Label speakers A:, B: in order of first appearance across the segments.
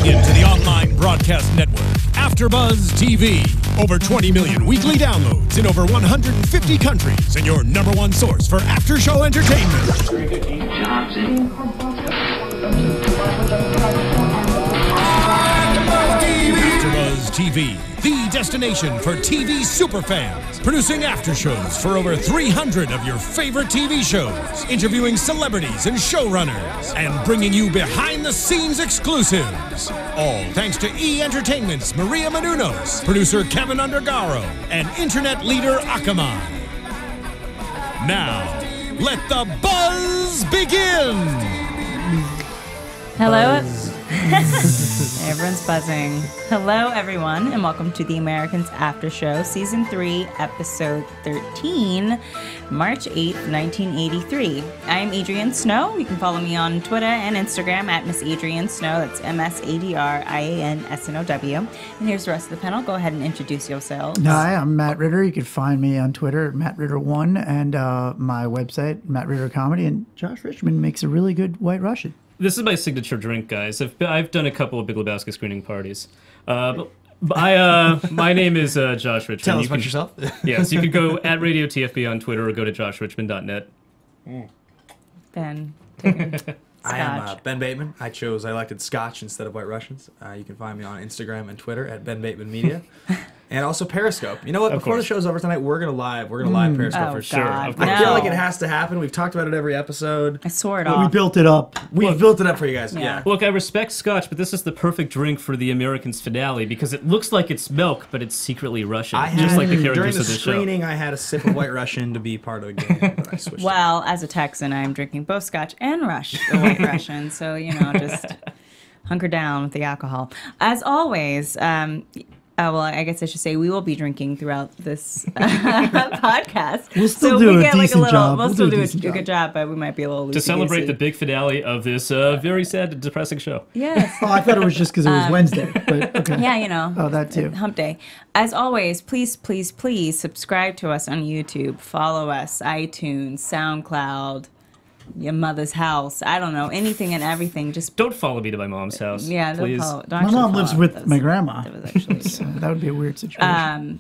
A: tuning in to the online broadcast network, AFTERBUZZ TV. Over 20 million weekly downloads in over 150 countries, and your #1 source for after-show entertainment. AFTERBUZZ TV, the destination for TV superfans. Producing aftershows for over 300 of your favorite TV shows. Interviewing celebrities and showrunners. And bringing you behind-the-scenes exclusives. All thanks to E! Entertainment's Maria Menounos, producer Kevin Undergaro, and internet leader Akamai. Now, let the buzz begin!
B: Hello. Everyone's buzzing. Hello, everyone, and welcome to The Americans After Show, Season 3, Episode 13, March 8th, 1983. I'm Adrian Snow. You can follow me on Twitter and Instagram at Miss Adrian Snow. That's MSADRIANSNOW. And here's the rest of the panel. Go ahead and introduce yourselves.
C: Hi, I'm Matt Ritter. You can find me on Twitter at MattRitter1 and my website, Matt Ritter Comedy. And Josh Richmond makes a really good White Russian.
D: This is my signature drink, guys. I've done a couple of Big Lebowski screening parties. My name is Josh Richmond.
E: Tell us about yourself.
D: Yes, you can go at Radio TFB on Twitter or go to joshrichmond.net.
B: Ben, take it.
E: I am Ben Bateman. I elected Scotch instead of White Russians. You can find me on Instagram and Twitter at Ben Bateman Media. And also Periscope. You know what? Before the show's over tonight, we're gonna live Periscope for sure.
B: God,
E: I feel like it has to happen. We've talked about it every episode.
B: I swore it off.
C: We built it up.
E: We've built it up for you guys. Yeah.
D: Look, I respect Scotch, but this is the perfect drink for the Americans finale because it looks like it's milk, but it's secretly Russian, just like the characters of the show.
E: During the screening, I had a sip of White Russian to be part of the game, but I switched.
B: Well, as a Texan, I'm drinking both Scotch and the White Russian, so, just hunker down with the alcohol. As always, well, I guess I should say we will be drinking throughout this podcast.
C: We'll still do a decent job.
B: We'll still do a good job, but we might be a little loosey-goosey.
D: To celebrate the big finale of this very sad and depressing show.
B: Yes.
C: Oh, I thought it was just because it was Wednesday, but okay.
B: Yeah,
C: Oh, that too.
B: Hump day. As always, please, please, please subscribe to us on YouTube. Follow us, iTunes, SoundCloud, your mother's house. I don't know, anything and everything. Just
D: don't follow me to my mom's house.
B: Yeah,
D: please.
B: Don't
C: my mom lives with my grandma.
B: That was actually
C: so that would be a weird situation.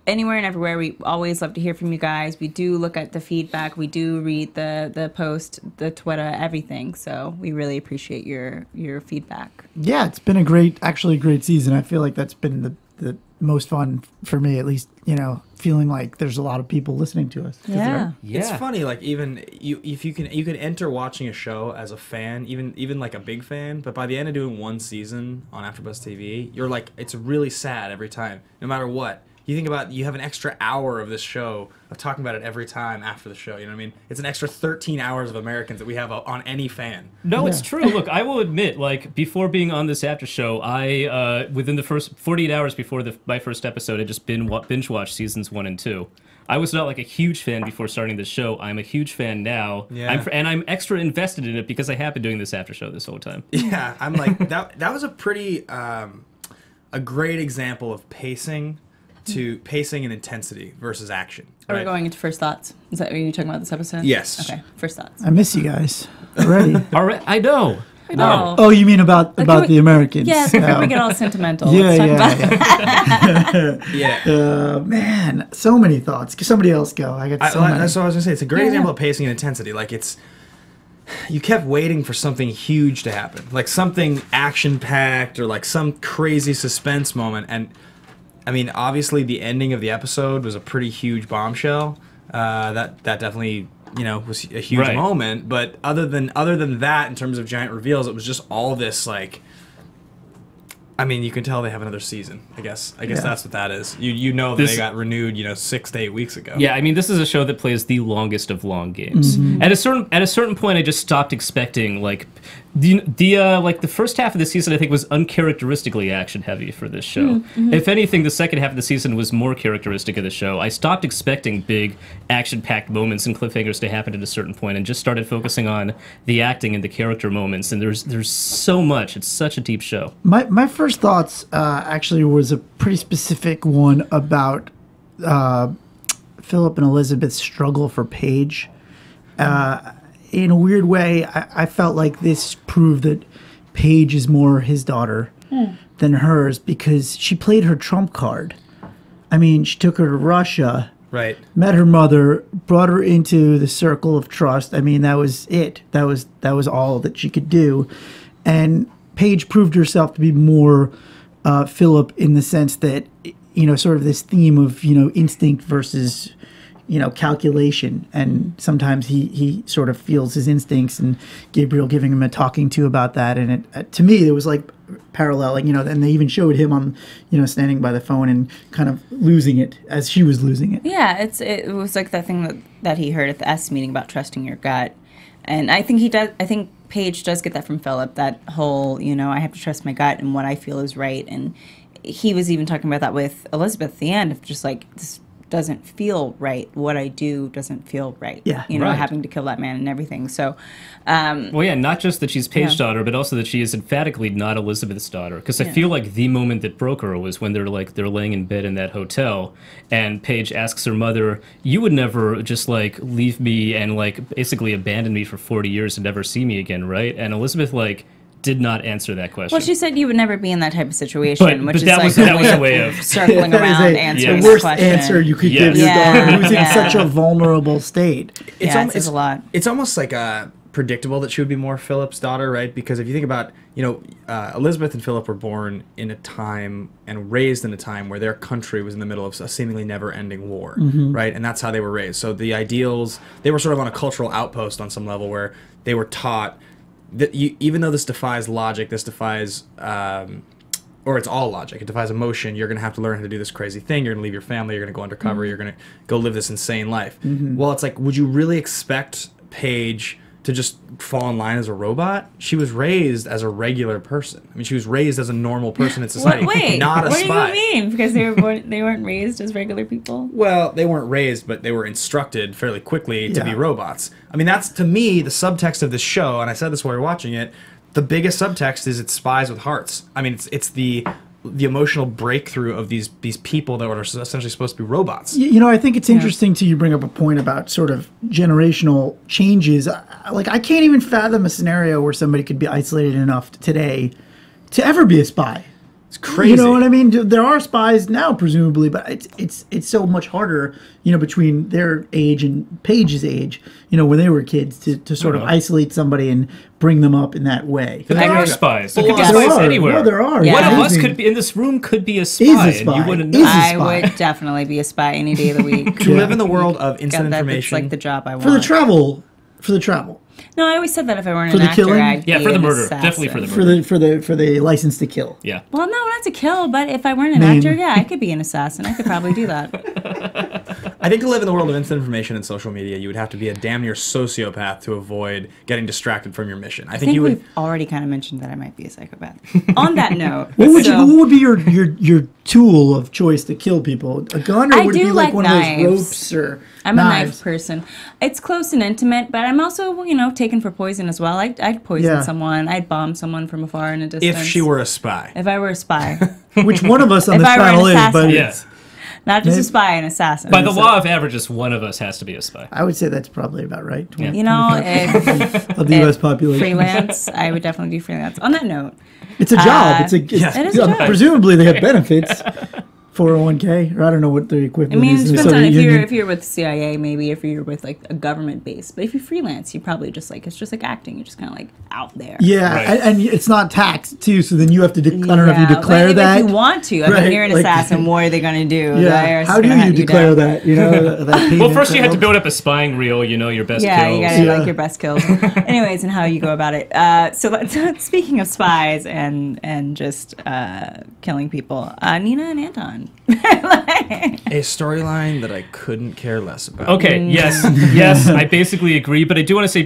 B: Anywhere and everywhere, we always love to hear from you guys. We do look at the feedback. We do read the post, the Twitter, everything. So we really appreciate your feedback.
C: Yeah, it's been a great season. I feel like that's been the most fun for me, at least, feeling like there's a lot of people listening to us.
B: Yeah.
E: It's funny, like, even if you can enter watching a show as a fan, even like a big fan, but by the end of doing one season on AfterBuzz TV, you're like, it's really sad every time, no matter what. You think about, you have an extra hour of this show of talking about it every time after the show. You know what I mean? It's an extra 13 hours of Americans that we have on any fan.
D: No, it's true. Look, I will admit, like, before being on this after show, I, within the first 48 hours before my first episode, I just binge watched seasons 1 and 2. I was not like a huge fan before starting this show. I'm a huge fan now.
E: Yeah.
D: And I'm extra invested in it because I have been doing this after show this whole time.
E: Yeah, I'm like, that was a pretty, a great example of pacing and intensity versus action.
B: Are we going into first thoughts? Is that what you're talking about this episode?
E: Yes.
B: Okay, first thoughts.
C: I miss you guys already.
D: I know.
C: Oh, you mean about the Americans?
B: Yeah, before we get all sentimental.
E: Yeah.
C: Man, so many thoughts. Somebody else go. That's what I was
E: going to say. It's a great example of pacing and intensity. Like, you kept waiting for something huge to happen, like something action-packed or like some crazy suspense moment. And I mean, obviously, the ending of the episode was a pretty huge bombshell. That definitely, was a huge moment. But other than that, in terms of giant reveals, it was just all this, like, I mean, you can tell they have another season. I guess that's what that is. You know that they got renewed, 6 to 8 weeks ago.
D: Yeah, I mean, this is a show that plays the longest of long games. Mm-hmm. At a certain point, I just stopped expecting, like, the first half of the season, I think, was uncharacteristically action heavy for this show. Mm-hmm. If anything, the second half of the season was more characteristic of the show. I stopped expecting big action packed moments and cliffhangers to happen at a certain point, and just started focusing on the acting and the character moments. And there's so much. It's such a deep show.
C: My first thoughts actually was a pretty specific one about Philip and Elizabeth's struggle for Paige. In a weird way, I felt like this proved that Paige is more his daughter than hers because she played her trump card. I mean, she took her to Russia,
E: Right.
C: met her mother, brought her into the circle of trust. I mean, that was it. That was all that she could do. And Paige proved herself to be more Philip in the sense that, sort of this theme of, instinct versus, calculation. And sometimes he sort of feels his instincts, and Gabriel giving him a talking to about that. And to me, it was like parallel, and they even showed him on, standing by the phone and kind of losing it as she was losing it.
B: Yeah, it was like that thing that he heard at the S meeting about trusting your gut. And I think he does. I think Paige does get that from Philip. That whole, I have to trust my gut and what I feel is right. And he was even talking about that with Elizabeth at the end, of just like, this doesn't feel right. What I do doesn't feel right.
C: Yeah,
D: right.
B: Having to kill that man and everything. So,
D: well, yeah, not just that she's Paige's daughter, but also that she is emphatically not Elizabeth's daughter. Because I feel like the moment that broke her was when they're laying in bed in that hotel, and Paige asks her mother, "You would never just leave me and basically abandon me for 40 years and never see me again, right?" And Elizabeth did not answer that question.
B: well, she said you would never be in that type of situation,
D: But
B: which
D: that
B: is
D: was a way of
B: circling
C: That is
B: around answering
C: the worst
B: the question.
C: answer you could give
D: Yes.
C: your
B: Yeah.
C: daughter who's in
B: Yeah.
C: such a vulnerable state.
B: It says a lot.
E: It's almost like predictable that she would be more Philip's daughter, right? Because if you think about, Elizabeth and Philip were born in a time and raised in a time where their country was in the middle of a seemingly never-ending war, right? And that's how they were raised. So the ideals, they were sort of on a cultural outpost on some level where they were taught that even though this defies logic, this defies, or it's all logic, it defies emotion, you're going to have to learn how to do this crazy thing, you're going to leave your family, you're going to go undercover, you're going to go live this insane life. Well, it's like, would you really expect Paige to just fall in line as a robot? She was raised as a regular person. I mean, she was raised as a normal person in society,
B: Wait,
E: not a spy.
B: What do you mean? Because they weren't raised as regular people?
E: Well, they weren't raised, but they were instructed fairly quickly to be robots. I mean, that's, to me, the subtext of this show, and I said this while we were watching it, the biggest subtext is it's spies with hearts. I mean, it's the emotional breakthrough of these people that are essentially supposed to be robots.
C: I think it's interesting to you bring up a point about sort of generational changes. I can't even fathom a scenario where somebody could be isolated enough today to ever be a spy.
E: It's crazy.
C: You know what I mean? There are spies now, presumably, but it's so much harder, between their age and Paige's age, when they were kids, to sort of isolate somebody and bring them up in that way.
D: But there are spies. There could be
C: There
D: spies
C: are.
D: anywhere.
C: No, there are.
B: Yeah.
D: One of us
C: Amazing.
D: could be in this room. Could be a spy,
C: Is a
D: and
C: spy.
D: you wouldn't
C: Is
D: know.
C: a
B: I
C: spy.
B: would definitely be a spy any day of the week.
E: To live in the world of
B: God,
E: instant
B: that's
E: information.
B: like the job I want.
C: For the travel.
B: No, I always said that if I weren't
C: For
B: an
C: the
B: actor,
C: killing?
B: I'd
D: Yeah,
B: be
D: for the
B: an
D: murder.
B: assassin.
D: Definitely for the murder.
C: For the license to kill.
D: Yeah.
B: Well, no, not to kill, but if I weren't an
C: Name.
B: actor, yeah, I could be an assassin. I could probably do that.
E: I think to live in the world of instant information and social media, you would have to be a damn near sociopath to avoid getting distracted from your mission.
B: I think
E: you would.
B: we've already kind of mentioned that I might be a psychopath. On that note,
C: What would be your tool of choice to kill people? A gun, or
B: I
C: would it
B: do
C: be like
B: like
C: one
B: knives.
C: of those ropes or
B: I'm a
C: knives?
B: knife person. It's close and intimate, but I'm also, taken for poison as well. I'd poison
C: Yeah.
B: someone. I'd bomb someone from afar in a distance.
E: If she were a spy.
B: If I were a spy.
C: Which one of us on
B: If
C: this
B: I were an
C: panel is?
B: assassin.
C: But
D: Yeah.
B: Not just a
C: Maybe.
B: spy, an assassin.
D: By the law of averages, one of us has to be a spy.
C: I would say that's probably about right.
D: Yeah.
B: If
C: Of the U.S. population.
B: freelance, I would definitely do freelance. On that note,
C: It's a job. It's
B: it is a job.
C: presumably they have benefits. 401k, or I don't know what the
B: I
C: equivalent
B: mean, it
C: is. in the
B: depends on
C: Soviet Union.
B: if you're with CIA, maybe if you're with like a government base. But if you freelance, you probably just it's just like acting. You're just kind of like out there.
C: Yeah,
D: Right.
C: and it's not taxed too. So then you have to. I don't know if you
B: Yeah,
C: declare
B: but
C: that.
B: If you want to, I
C: Right,
B: mean, you're an
C: like-
B: assassin. What are they going to do?
C: Yeah.
B: They're just
C: How do
B: gonna
C: you
B: hunt
C: declare
B: down.
C: that? That
D: Well,
C: payment
D: first you have to
C: that-
D: build up a spying reel. Your best
B: Yeah,
D: kills.
B: you gotta
C: Yeah.
B: like your best kills. Anyways, and how you go about it. So speaking of spies and just killing people, Nina and Anton.
E: A storyline that I couldn't care less about.
D: Okay, yes, I basically agree, but I do want to say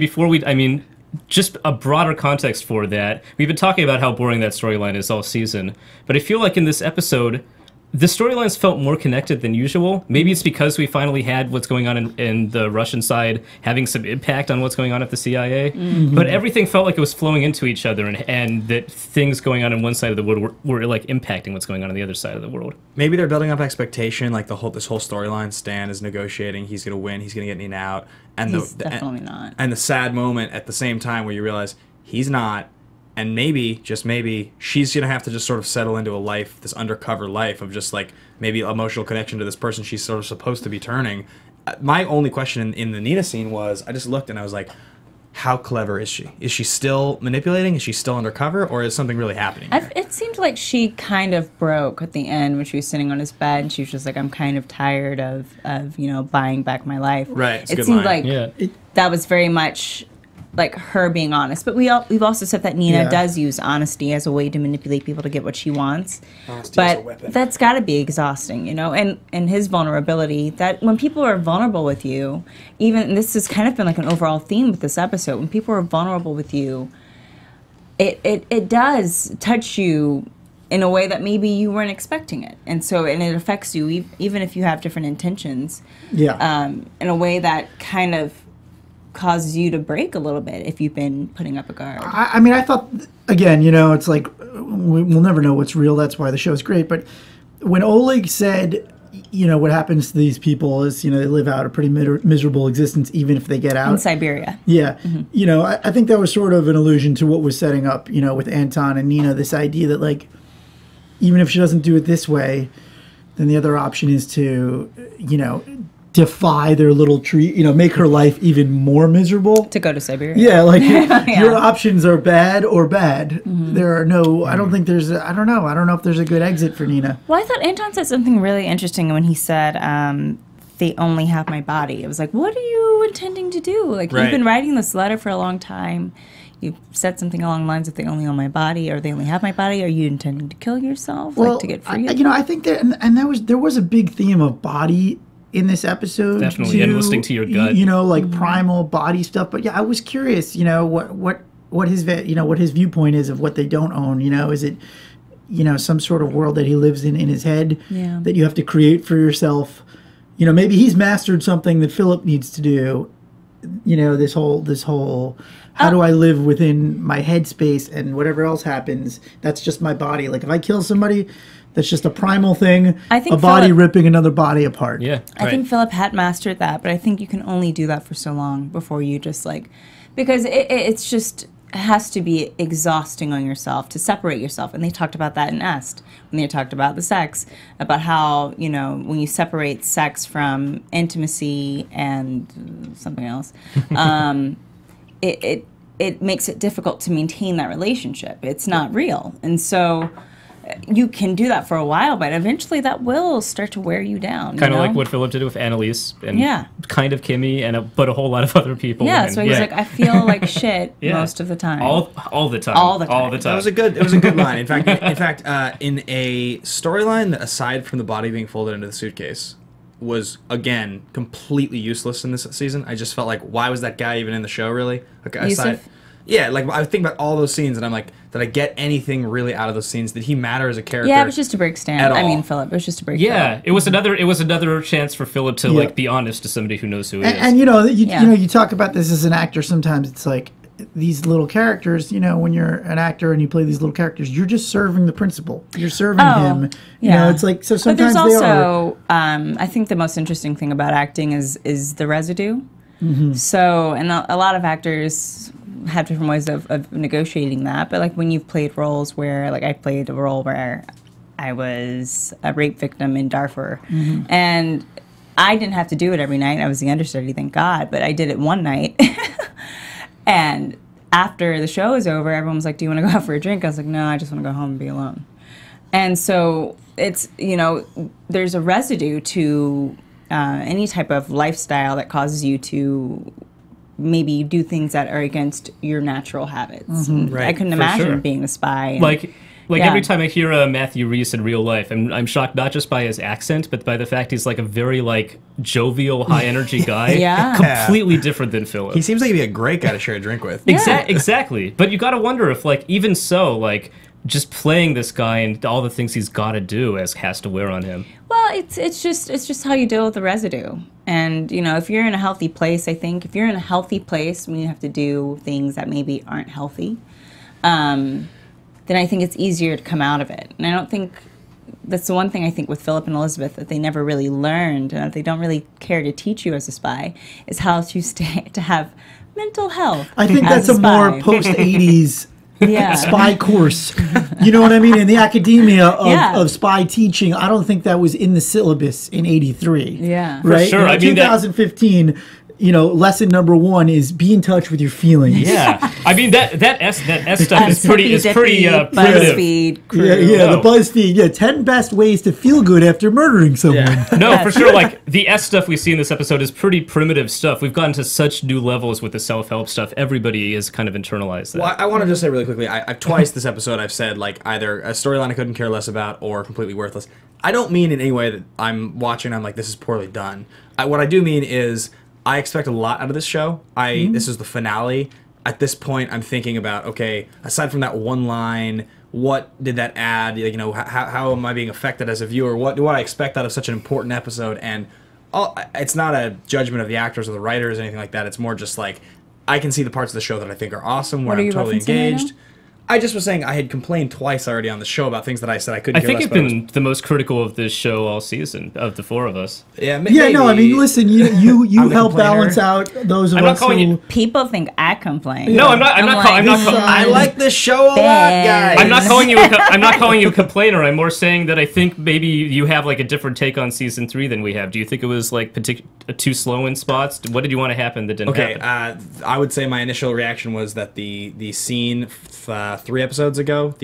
D: just a broader context for that. We've been talking about how boring that storyline is all season, but I feel like in this episode, the storylines felt more connected than usual. Maybe it's because we finally had what's going on in the Russian side having some impact on what's going on at the CIA, but everything felt like it was flowing into each other, and that things going on one side of the world were like impacting what's going on the other side of the world.
E: Maybe they're building up expectation, like this whole storyline. Stan is negotiating. He's going to win. He's going to get Nina out. And
B: He's definitely not.
E: And the sad moment at the same time where you realize he's not, And maybe, just maybe, she's going to have to just sort of settle into a life, this undercover life of just like maybe emotional connection to this person she's sort of supposed to be turning. My only question in the Nina scene was, I just looked and I was like, how clever is she? Is she still manipulating? Is she still undercover? Or is something really happening here?
B: It seemed like she kind of broke at the end when she was sitting on his bed and she was just like, I'm kind of tired of buying back my life.
E: Right. It's a
B: It
E: good
B: seemed
E: line.
B: like that was very much like her being honest. But we've also said that Nina does use honesty as a way to manipulate people to get what she wants.
E: Honesty as a weapon.
B: But that's got to be exhausting, and his vulnerability, that when people are vulnerable with you, and this has kind of been like an overall theme with this episode, when people are vulnerable with you, it does touch you in a way that maybe you weren't expecting it. And it affects you even if you have different intentions.
C: Yeah.
B: In a way that kind of causes you to break a little bit if you've been putting up a guard.
C: I mean, I thought, again, it's like we'll never know what's real. That's why the show's great. But when Oleg said, what happens to these people is, they live out a pretty miserable existence even if they get out.
B: In Siberia.
C: Yeah. I think that was sort of an allusion to what was setting up, with Anton and Nina, this idea that, like, even if she doesn't do it this way, then the other option is to, defy their little tree, make her life even more miserable.
B: To go to Siberia.
C: Yeah, like your options are bad or bad. Mm-hmm. There are no, I don't think there's, I don't know if there's a good exit for Nina.
B: Well, I thought Anton said something really interesting when he said, they only have my body. It was like, what are you intending to do? Like, you've been writing this letter for a long time. You've said something along the lines of they only own my body or they only have my body. Are you intending to kill yourself,
C: well,
B: like to get free?
C: I think that, and there was a big theme of body in this episode.
D: Definitely,
C: too,
D: and listening to your gut.
C: Like primal body stuff. But yeah, I was curious, what his what his viewpoint is of what they don't own. Is it, some sort of world that he lives in his head that you have to create for yourself. Maybe he's mastered something that Philip needs to do. This whole how do I live within my headspace and whatever else happens, that's just my body. Like if I kill somebody, that's just a primal thing. I think a body ripping another body apart.
D: Yeah,
B: I think Philip had mastered that, but I think you can only do that for so long before you just because it's just has to be exhausting on yourself to separate yourself. And they talked about that in Est when they talked about the sex, about how, when you separate sex from intimacy and something else, it makes it difficult to maintain that relationship. It's not real. And so you can do that for a while, but eventually that will start to wear you down.
D: Kind of like what Philip did with Annalise and kind of Kimmy, but a whole lot of other people.
B: Yeah, so he's like, I feel like shit most of the time.
D: All the time.
B: All the time.
E: It was a good line. In fact, in a storyline that, aside from the body being folded into the suitcase, was again completely useless in this season. I just felt like, why was that guy even in the show? Really? Like, aside. Yeah, like I think about all those scenes, and I'm like, did I get anything really out of those scenes? Did he matter as a character?
B: Yeah, it was just to break Stan. I mean, Philip. It was just to break.
D: Yeah, Philip. It was another chance for Philip to like be honest to somebody who knows who he is.
C: And you talk about this as an actor. Sometimes it's like these little characters. When you're an actor and you play these little characters, you're just serving the principal. You're serving him. It's like so. Sometimes
B: but there's also, I think the most interesting thing about acting is the residue. Mm-hmm. So, and a lot of actors have different ways of negotiating that, but like when you've played roles where, like I played a role where I was a rape victim in Darfur, and I didn't have to do it every night. I was the understudy, thank God, but I did it one night. And after the show was over, everyone was like, do you want to go out for a drink? I was like, no, I just want to go home and be alone. And so it's, there's a residue to any type of lifestyle that causes you to maybe do things that are against your natural habits. Mm-hmm. Right. I couldn't imagine being a spy.
D: Every time I hear Matthew Rhys in real life, I'm shocked not just by his accent, but by the fact he's like a very jovial, high energy guy. Completely different than Philip.
E: He seems like he'd be a great guy to share a drink with.
D: Exactly. But you got to wonder if even so, just playing this guy and all the things he's got to do has to wear on him.
B: Well, it's just how you deal with the residue. And, if you're in a healthy place, I think, if you're in a healthy place when you have to do things that maybe aren't healthy, then I think it's easier to come out of it. And I don't think, that's the one thing I think with Philip and Elizabeth that they never really learned, and that they don't really care to teach you as a spy, is how to have mental health.
C: I think that's a more post-'80s
B: Yeah.
C: spy course. You know what I mean? In the academia of,
B: Yeah.
C: of spy teaching, I don't think that was in the syllabus in '83.
B: Yeah.
C: Right.
D: sure.
C: You know,
D: I mean, that-
C: 2015. Lesson number 1 is be in touch with your feelings.
D: Yeah, I mean that S stuff is pretty primitive.
B: BuzzFeed crew.
C: Yeah,
D: No.
C: the BuzzFeed. 10 best ways to feel good after murdering someone.
D: No, for sure. Like the S stuff we see in this episode is pretty primitive stuff. We've gotten to such new levels with the self-help stuff. Everybody has kind of internalized that.
E: Well, I want to just say really quickly, I've twice this episode I've said like either a storyline I couldn't care less about or completely worthless. I don't mean in any way that I'm watching, I'm like, this is poorly done. What I do mean is I expect a lot out of this show. This is the finale. At this point, I'm thinking about, okay, aside from that one line, what did that add? How am I being affected as a viewer? What do I expect out of such an important episode? And it's not a judgment of the actors or the writers or anything like that. It's more just like, I can see the parts of the show that I think are awesome, where
B: What are
E: I'm
B: you
E: totally
B: referencing right
E: engaged.
B: now?
E: I just was saying I had complained twice already on the show about things that I said I couldn't
D: I
E: care
D: think
E: less
D: you've
E: about.
D: been the most critical of this show all season, of the four of us.
E: Yeah,
C: No, I mean, listen, you
E: I'm the
C: help
E: complainer.
C: balance out those of
D: I'm not
C: us
D: calling
C: who...
D: you-
B: People think I complain.
D: No, I'm not. I'm not. I'm not.
E: I like this show a lot,
B: Ben.
E: guys.
D: I'm not calling you. I'm not calling you a complainer. I'm more saying that I think maybe you have like a different take on season 3 than we have. Do you think it was like too slow in spots? What did you want to happen that didn't
E: Okay,
D: happen?
E: I would say my initial reaction was that the scene 3 episodes ago,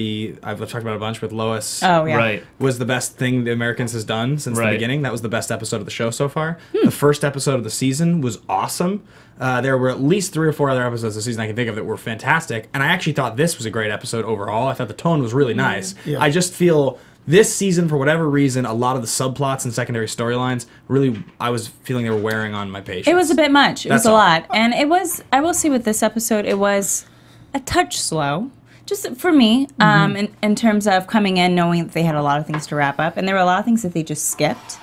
E: I've talked about a bunch with Lois.
B: Oh, yeah.
D: Right.
E: Was the best thing the Americans has done since the
D: Right.
E: beginning. That was the best episode of the show so far. The first episode of the season was awesome. There were at least 3 or 4 other episodes of the season I can think of that were fantastic, and I actually thought this was a great episode overall. I thought the tone was really nice.
C: Yeah.
E: I just feel this season, for whatever reason, a lot of the subplots and secondary storylines, really, I was feeling they were wearing on my patience.
B: It was a bit much. It was
E: That's
B: a
E: all.
B: lot. And it was, I will say with this episode, it was a touch slow. Just for me, in terms of coming in, knowing that they had a lot of things to wrap up. And there were a lot of things that they just skipped.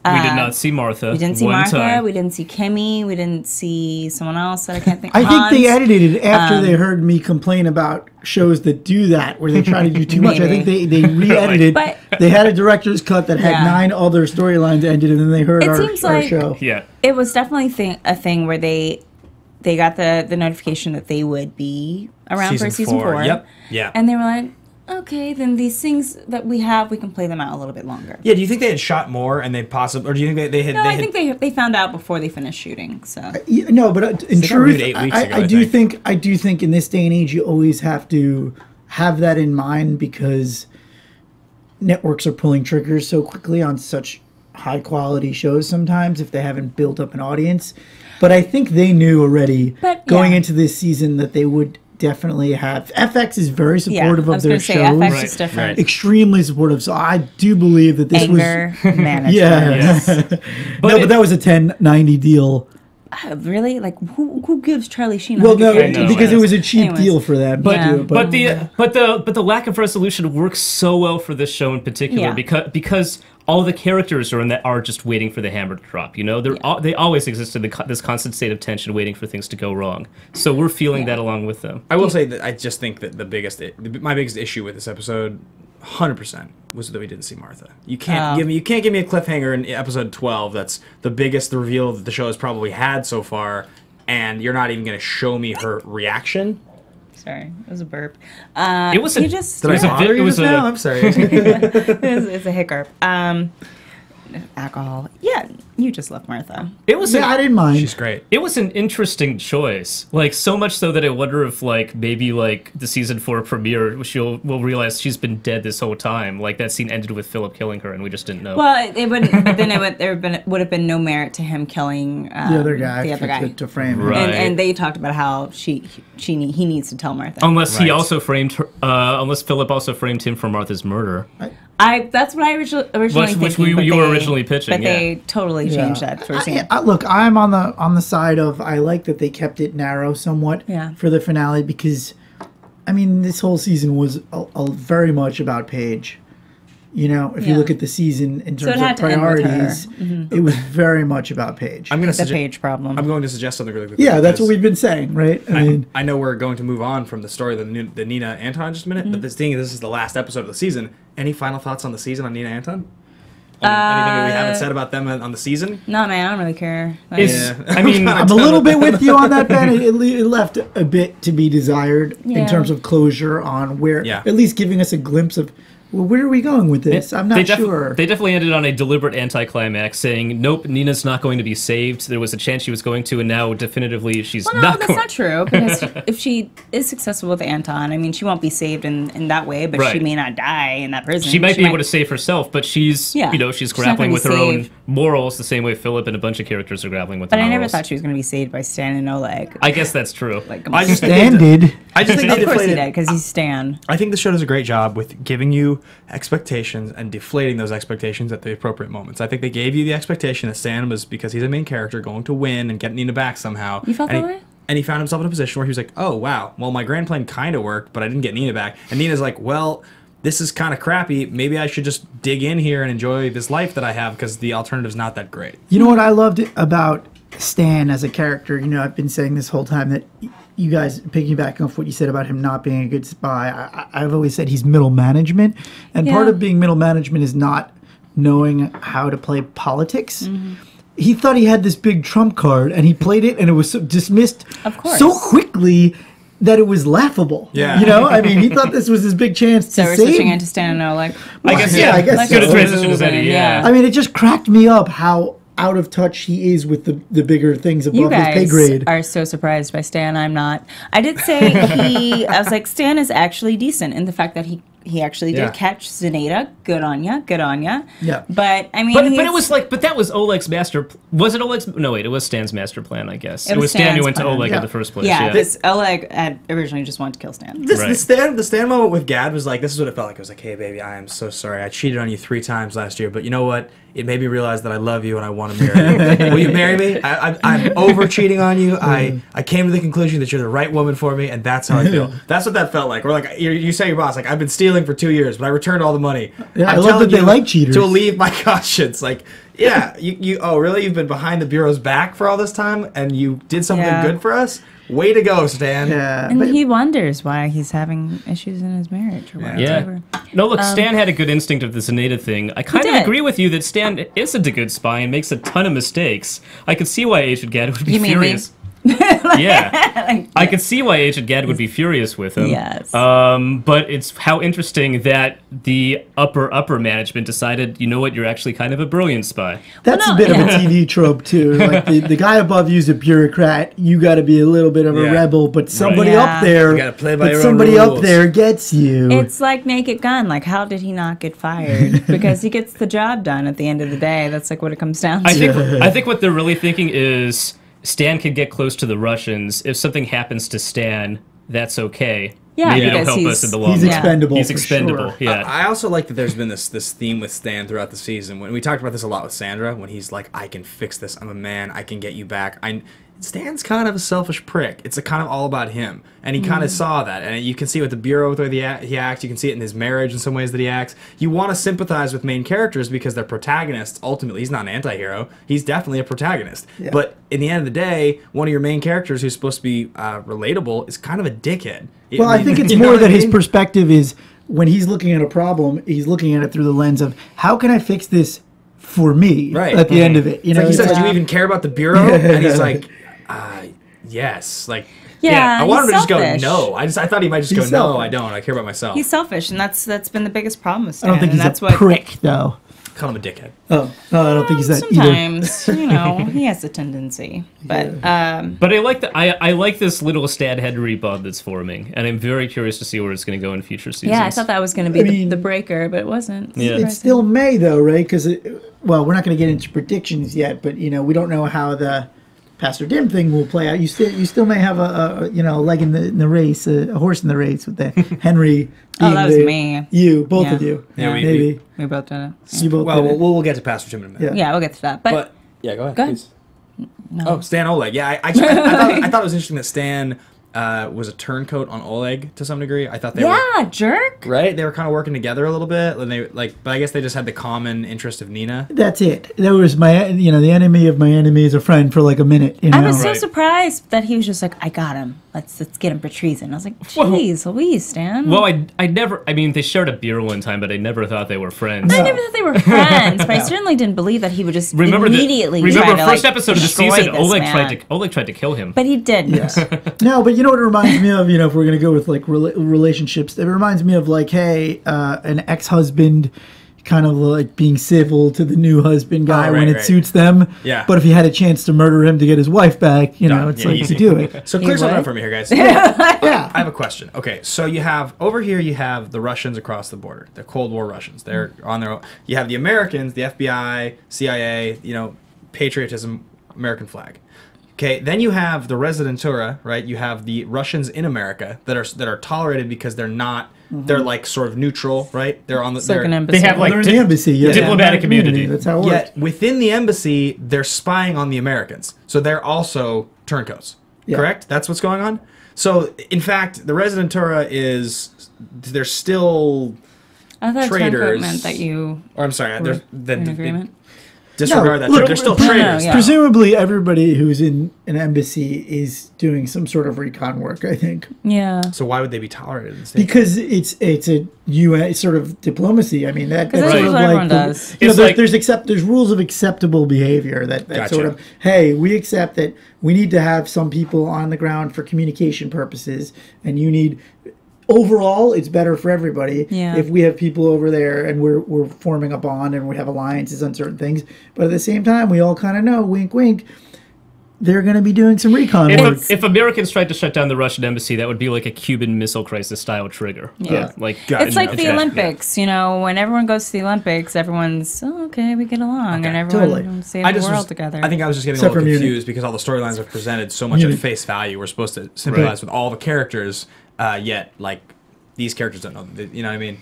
D: We did not see Martha.
B: We didn't see
D: one
B: Martha.
D: time.
B: We didn't see Kimmy. We didn't see someone else that I can't think
C: I think they
B: Hans.
C: edited it after they heard me complain about shows that do that, where they try to do too much. I think they re-edited.
B: But-
C: They had a director's cut that had
B: Yeah.
C: 9 other storylines ended, and then they heard
B: It
C: our
B: seems like-
C: show.
D: Yeah.
B: It was definitely a thing where they got the notification that they would be around for season 4.
E: Yep. Yeah.
B: And they were like, okay, then these things that we have, we can play them out a little bit longer.
E: Yeah, do you think they had shot more and they possibly, or do you think they had?
B: No,
E: they
B: I
E: had,
B: think they found out before they finished shooting. So
C: Yeah, no, but in
E: got
C: truth,
E: renewed 8 weeks ago,
C: I
E: I
C: do
E: think.
C: think in this day and age, you always have to have that in mind, because networks are pulling triggers so quickly on such high quality shows sometimes if they haven't built up an audience. But I think they knew already
B: But,
C: going
B: yeah.
C: into this season that they would definitely have. FX is very
B: yeah, I
C: supportive of
B: was
C: their
B: going to say
C: shows.
B: FX
D: Right,
B: is different.
E: right.
C: Extremely supportive. So I do believe that this
B: Anger management.
C: was. Yeah.
D: Yes.
C: But that was a 1090 deal.
B: Really? Like who gives Charlie Sheen?
C: Well, no,
D: I know,
C: because
D: yeah.
C: it was a cheap
B: Anyways.
C: deal for them.
B: But-
C: to do it,
D: But the lack of resolution works so well for this show in particular,
B: Yeah.
D: because all the characters are just waiting for the hammer to drop. You know, they always exist in this constant state of tension, waiting for things to go wrong. So we're feeling that along with them.
E: I will say that I just think that my biggest issue with this episode, 100%, was that we didn't see Martha. You can't give me a cliffhanger in episode 12 that's the biggest reveal that the show has probably had so far, and you're not even going to show me her reaction.
B: Sorry, it was a burp.
D: It was
B: you
D: a-
B: just
E: Did I bother you
D: was
E: just
D: a-
E: now? I'm sorry.
B: it's a hiccup. Alcohol. Yeah, you just left Martha.
D: It was
C: yeah, I didn't mind.
E: She's great.
D: It was an interesting choice, like so much so that I wonder if like maybe like the season 4 premiere, we'll realize she's been dead this whole time. Like that scene ended with Philip killing her, and we just didn't know.
B: Well, it wouldn't. But then would have been no merit to him killing
C: the other guy, to frame him.
D: Right.
B: And they talked about how he needs to tell Martha.
D: Unless he
E: Right.
D: also framed her, unless Philip also framed him for Martha's murder.
B: That's what I originally
D: Which
B: thinking, but
D: you were
B: they-
D: originally pitching,
B: but
D: yeah.
B: they totally changed that towards the end.
C: Look, I'm on the side of I like that they kept it narrow somewhat
B: Yeah.
C: for the finale, because I mean this whole season was very much about Paige. You know, if you
B: Yeah.
C: look at the season in
B: So it
C: terms
B: had
C: of
B: to end with her.
C: priorities, it was very much about Paige.
E: I'm going
B: The
E: to
B: Paige problem.
E: I'm going to suggest something really quickly.
C: Yeah, that's what
E: because
C: we've been saying, right? I mean,
E: I know we're going to move on from the story of the Nina Anton in just a minute, but this is the last episode of the season. Any final thoughts on the season on Nina Anton? Anything that we haven't said about them on the season?
B: No, man, I don't really care. Like,
D: I mean,
C: I'm a little bit with you on that, Ben. It left a bit to be desired in
B: Yeah.
C: terms of closure on where,
E: Yeah.
C: at least giving us a glimpse of, well, where are we going with this? I'm not sure.
D: They definitely ended on a deliberate anticlimax, saying, "Nope, Nina's not going to be saved. There was a chance she was going to, and now definitively she's
B: Well, no,
D: not
B: that's
D: going."
B: not true. Because if she is successful with Anton, I mean, she won't be saved in that way, but she
D: Right.
B: may not die in that prison.
D: She might be able to save herself, but she's,
B: Yeah.
D: you know, she's
B: She's not
D: grappling
B: gonna
D: with
B: be
D: her own
B: saved.
D: morals the same way Philip and a bunch of characters are grappling with
B: But
D: their
B: I
D: morals.
B: never thought she was going to be saved by Stan and Oleg.
D: I guess that's true.
B: Like,
E: I just
C: Stan did.
E: I just think they
B: of course he
E: deflated.
B: did, because he's Stan.
E: I think the show does a great job with giving you expectations and deflating those expectations at the appropriate moments. I think they gave you the expectation that Stan was, because he's a main character, going to win and get Nina back somehow.
B: You felt
E: and
B: that
E: he,
B: way?
E: And he found himself in a position where he was like, oh, wow, well, my grand plan kind of worked, but I didn't get Nina back. And Nina's like, well, this is kind of crappy. Maybe I should just dig in here and enjoy this life that I have because the alternative's not that great.
C: You know what I loved about Stan as a character? You know, I've been saying this whole time that you guys, piggybacking off what you said about him not being a good spy, I've always said he's middle management. And part
B: Yeah.
C: of being middle management is not knowing how to play politics. He thought he had this big trump card, and he played it, and it was so dismissed
B: Of course.
C: so quickly that it was laughable.
E: Yeah.
C: You know, I mean, he thought this was his big chance
B: So
C: to
B: we're
C: save.
B: switching into Stan and Oleg.
D: I guess,
C: yeah, I guess
B: Like
C: so.
D: Good a transition as any,
B: moving,
D: yeah.
C: I mean, it just cracked me up how out of touch he is with the bigger things
B: You
C: above his pay
B: guys
C: grade.
B: are so surprised by Stan. I'm not. I did say I was like, Stan is actually decent in the fact that he actually did
E: Yeah.
B: catch Zenata. Good on ya. Good on ya.
C: Yeah.
B: But I mean,
D: But it
B: he's-
D: was like, but that was Oleg's master. Was it Oleg's? No, wait, it was Stan's master plan, I guess. It
B: was
D: was Stan who
B: Stan's
D: went to
B: plan.
D: Oleg
C: Yeah.
D: in the first place.
B: yeah,
D: Yeah.
B: because Oleg had originally just wanted to kill Stan.
E: The
D: Right.
E: stand moment with Gad was like, this is what it felt like. It was like, hey, baby, I am so sorry. I cheated on you 3 times last year, but you know what? It made me realize that I love you and I want to marry you. Will you marry me? I'm over cheating on you. I came to the conclusion that you're the right woman for me, and that's how I feel. That's what that felt like. Or like, you say to your boss, like, I've been stealing for 2 years, but I returned all the money.
C: Yeah,
E: I'm
C: I love
E: telling
C: that they
E: you
C: like cheaters.
E: to alleviate my conscience. Like, yeah, you oh, really? You've been behind the bureau's back for all this time, and you did something
B: Yeah.
E: good for us? Way to go, Stan.
C: Yeah,
B: And
C: but
B: he wonders why he's having issues in his marriage or whatever.
D: Yeah. No, look, Stan had a good instinct of the Zenata thing. I kind of
B: did.
D: agree with you that Stan isn't a good spy and makes a ton of mistakes. I could see why Agent Gad would be
B: You mean me?
D: furious. Yeah. I could see why Agent Gad would be furious with him.
B: Yes.
D: But it's how interesting that the upper management decided, you know what, you're actually kind of a brilliant spy.
C: that's
B: Well,
C: a bit
B: no,
C: of a TV trope too. Like the guy above you is a bureaucrat. You got to be a little bit of a
E: Yeah.
C: rebel, but somebody
B: Yeah.
C: up there,
E: You gotta play by
C: but
E: your own
C: somebody up
E: rules.
C: there gets you.
B: It's like Naked Gun. Like, how did he not get fired? Because he gets the job done at the end of the day. That's like what it comes down to.
D: I think what they're really thinking is Stan can get close to the Russians. If something happens to Stan, that's okay.
B: Yeah,
D: Maybe
B: because
D: it'll help
B: he's-
D: us in the long
C: He's
D: run.
C: expendable.
D: He's
C: for
D: expendable.
C: sure.
D: Yeah.
E: I also like that there's been this theme with Stan throughout the season. When we talked about this a lot with Sandra, when he's like, I can fix this. I'm a man. I can get you back. Stan's kind of a selfish prick. It's kind of all about him. And he kind of saw that. And you can see it with the Bureau, with the way he acts. You can see it in his marriage in some ways that he acts. You want to sympathize with main characters because they're protagonists. Ultimately, he's not an anti-hero. He's definitely a protagonist.
C: Yeah.
E: But in the end of the day, one of your main characters who's supposed to be relatable is kind of a dickhead.
C: Well, I think it's
E: You know
C: more
E: what I
C: that his
E: mean?
C: perspective is when he's looking at a problem, he's looking at it through the lens of how can I fix this for me
E: Right.
C: at the end of it. You
E: It's
C: know,
E: like he says,
C: it's
E: "Do
C: like-
E: you even care about the Bureau?" And he's like, yes. Like,
B: Yeah,
E: I wanted him to
B: he's
E: just
B: selfish.
E: go, no. I thought he might just go,
C: He's
E: no,
C: selfish.
E: I don't. I care about myself.
B: He's selfish, and that's been the biggest problem with
C: I
B: Stan.
C: don't think
B: and
C: he's
B: that's
C: a
B: what,
C: prick, though.
E: Call him a dickhead.
C: Oh, no, I don't think he's that either.
B: Sometimes, you know, he has a tendency. But
D: But I like I like this little Stan Henry bond that's forming, and I'm very curious to see where it's going to go in future seasons.
B: yeah, I thought that was going to be
C: I mean-
B: the breaker, but it wasn't.
D: Yeah.
C: It's still May, though, right? Because, well, we're not going to get into predictions yet, but, you know, we don't know how the Pastor Dim thing will play out. You still may have a leg in the race, a horse in the race with the Henry.
B: Oh,
C: being
B: that was
C: the-
B: me.
C: You, both
B: Yeah.
C: of you.
E: Yeah, we-
C: maybe.
B: We both did it.
C: You both
E: Well,
C: did it.
E: we'll get to Pastor Jim in a minute.
C: Yeah.
B: Yeah, we'll get to that. But,
E: Yeah, go ahead.
B: Go ahead.
E: Please. Oh, Stan Oleg. Yeah, I thought it was interesting that Stan was a turncoat on Oleg to some degree. I thought they were
B: jerk.
E: right. They were kind of working together a little bit, and they but I guess they just had the common interest of Nina.
C: That's it. That was the enemy of my enemy is a friend for like a minute. You know?
B: I was so surprised that he was just like, I got him. Let's get him for treason. I was like, jeez, Louise, Stan.
D: Well, I never. I mean, they shared a beer one time, but I never thought they were friends.
B: I never thought they were friends, but I certainly didn't believe that he would just immediately try
D: remember
B: to,
D: first episode of the
B: destroy
D: season,
B: this
D: Oleg tried to kill him.
B: But he didn't.
C: No, but you know what it reminds me of? You know, if we're gonna go with like relationships, it reminds me of like, hey, an ex-husband kind of like being civil to the new husband guy when it suits them.
E: Yeah.
C: But if he had a chance to murder him to get his wife back, you know, it's like
E: easy.
C: to do it.
E: So clear something up for me here, guys.
C: Yeah.
E: I have a question. Okay, so you have over here, you have the Russians across the border, the Cold War Russians. They're on their own. You have the Americans, the FBI, CIA, you know, patriotism, American flag. Okay, then you have the Residentura, right? You have the Russians in America that are tolerated because they're not. They're like sort of neutral, right? They're on the.
B: Like an embassy.
D: They have like
C: They're in the embassy,
D: diplomatic immunity.
C: That's how it works.
E: Yet within the embassy, they're spying on the Americans, so they're also turncoats.
C: Yeah.
E: Correct? That's what's going on. So in fact, the Residentura they're still.
B: I thought
E: traitors.
B: turncoat meant that you
E: Or I'm sorry,
B: were
E: they're
B: in agreement.
E: disregard
C: No,
E: that.
C: look,
E: They're still
C: pre-
E: traitors.
B: yeah.
C: Presumably, everybody who's in an embassy is doing some sort of recon work. I think
B: Yeah.
E: So why would they be tolerated in the States?
C: because it's a U.S. sort of diplomacy. I mean, that's
B: that's
C: sort
B: what
C: of
B: everyone
C: like the,
B: does.
C: you know,
D: It's
C: there's rules of acceptable behavior that
E: Gotcha.
C: sort of, hey, we accept that we need to have some people on the ground for communication purposes, and you need. Overall, it's better for everybody if we have people over there and we're forming a bond and we have alliances on certain things. But at the same time, we all kind of know, wink, wink, they're going to be doing some recon work.
D: If Americans tried to shut down the Russian embassy, that would be like a Cuban Missile Crisis style trigger.
B: Yeah.
E: It's
B: like the Olympics, you know, when everyone goes to the Olympics, everyone's, okay, we get along, and everyone saves the world together.
E: I think I was just getting a little confused because all the storylines are presented so much at face value. We're supposed to sympathize with all the characters, yet, like, these characters don't know. You know what I mean?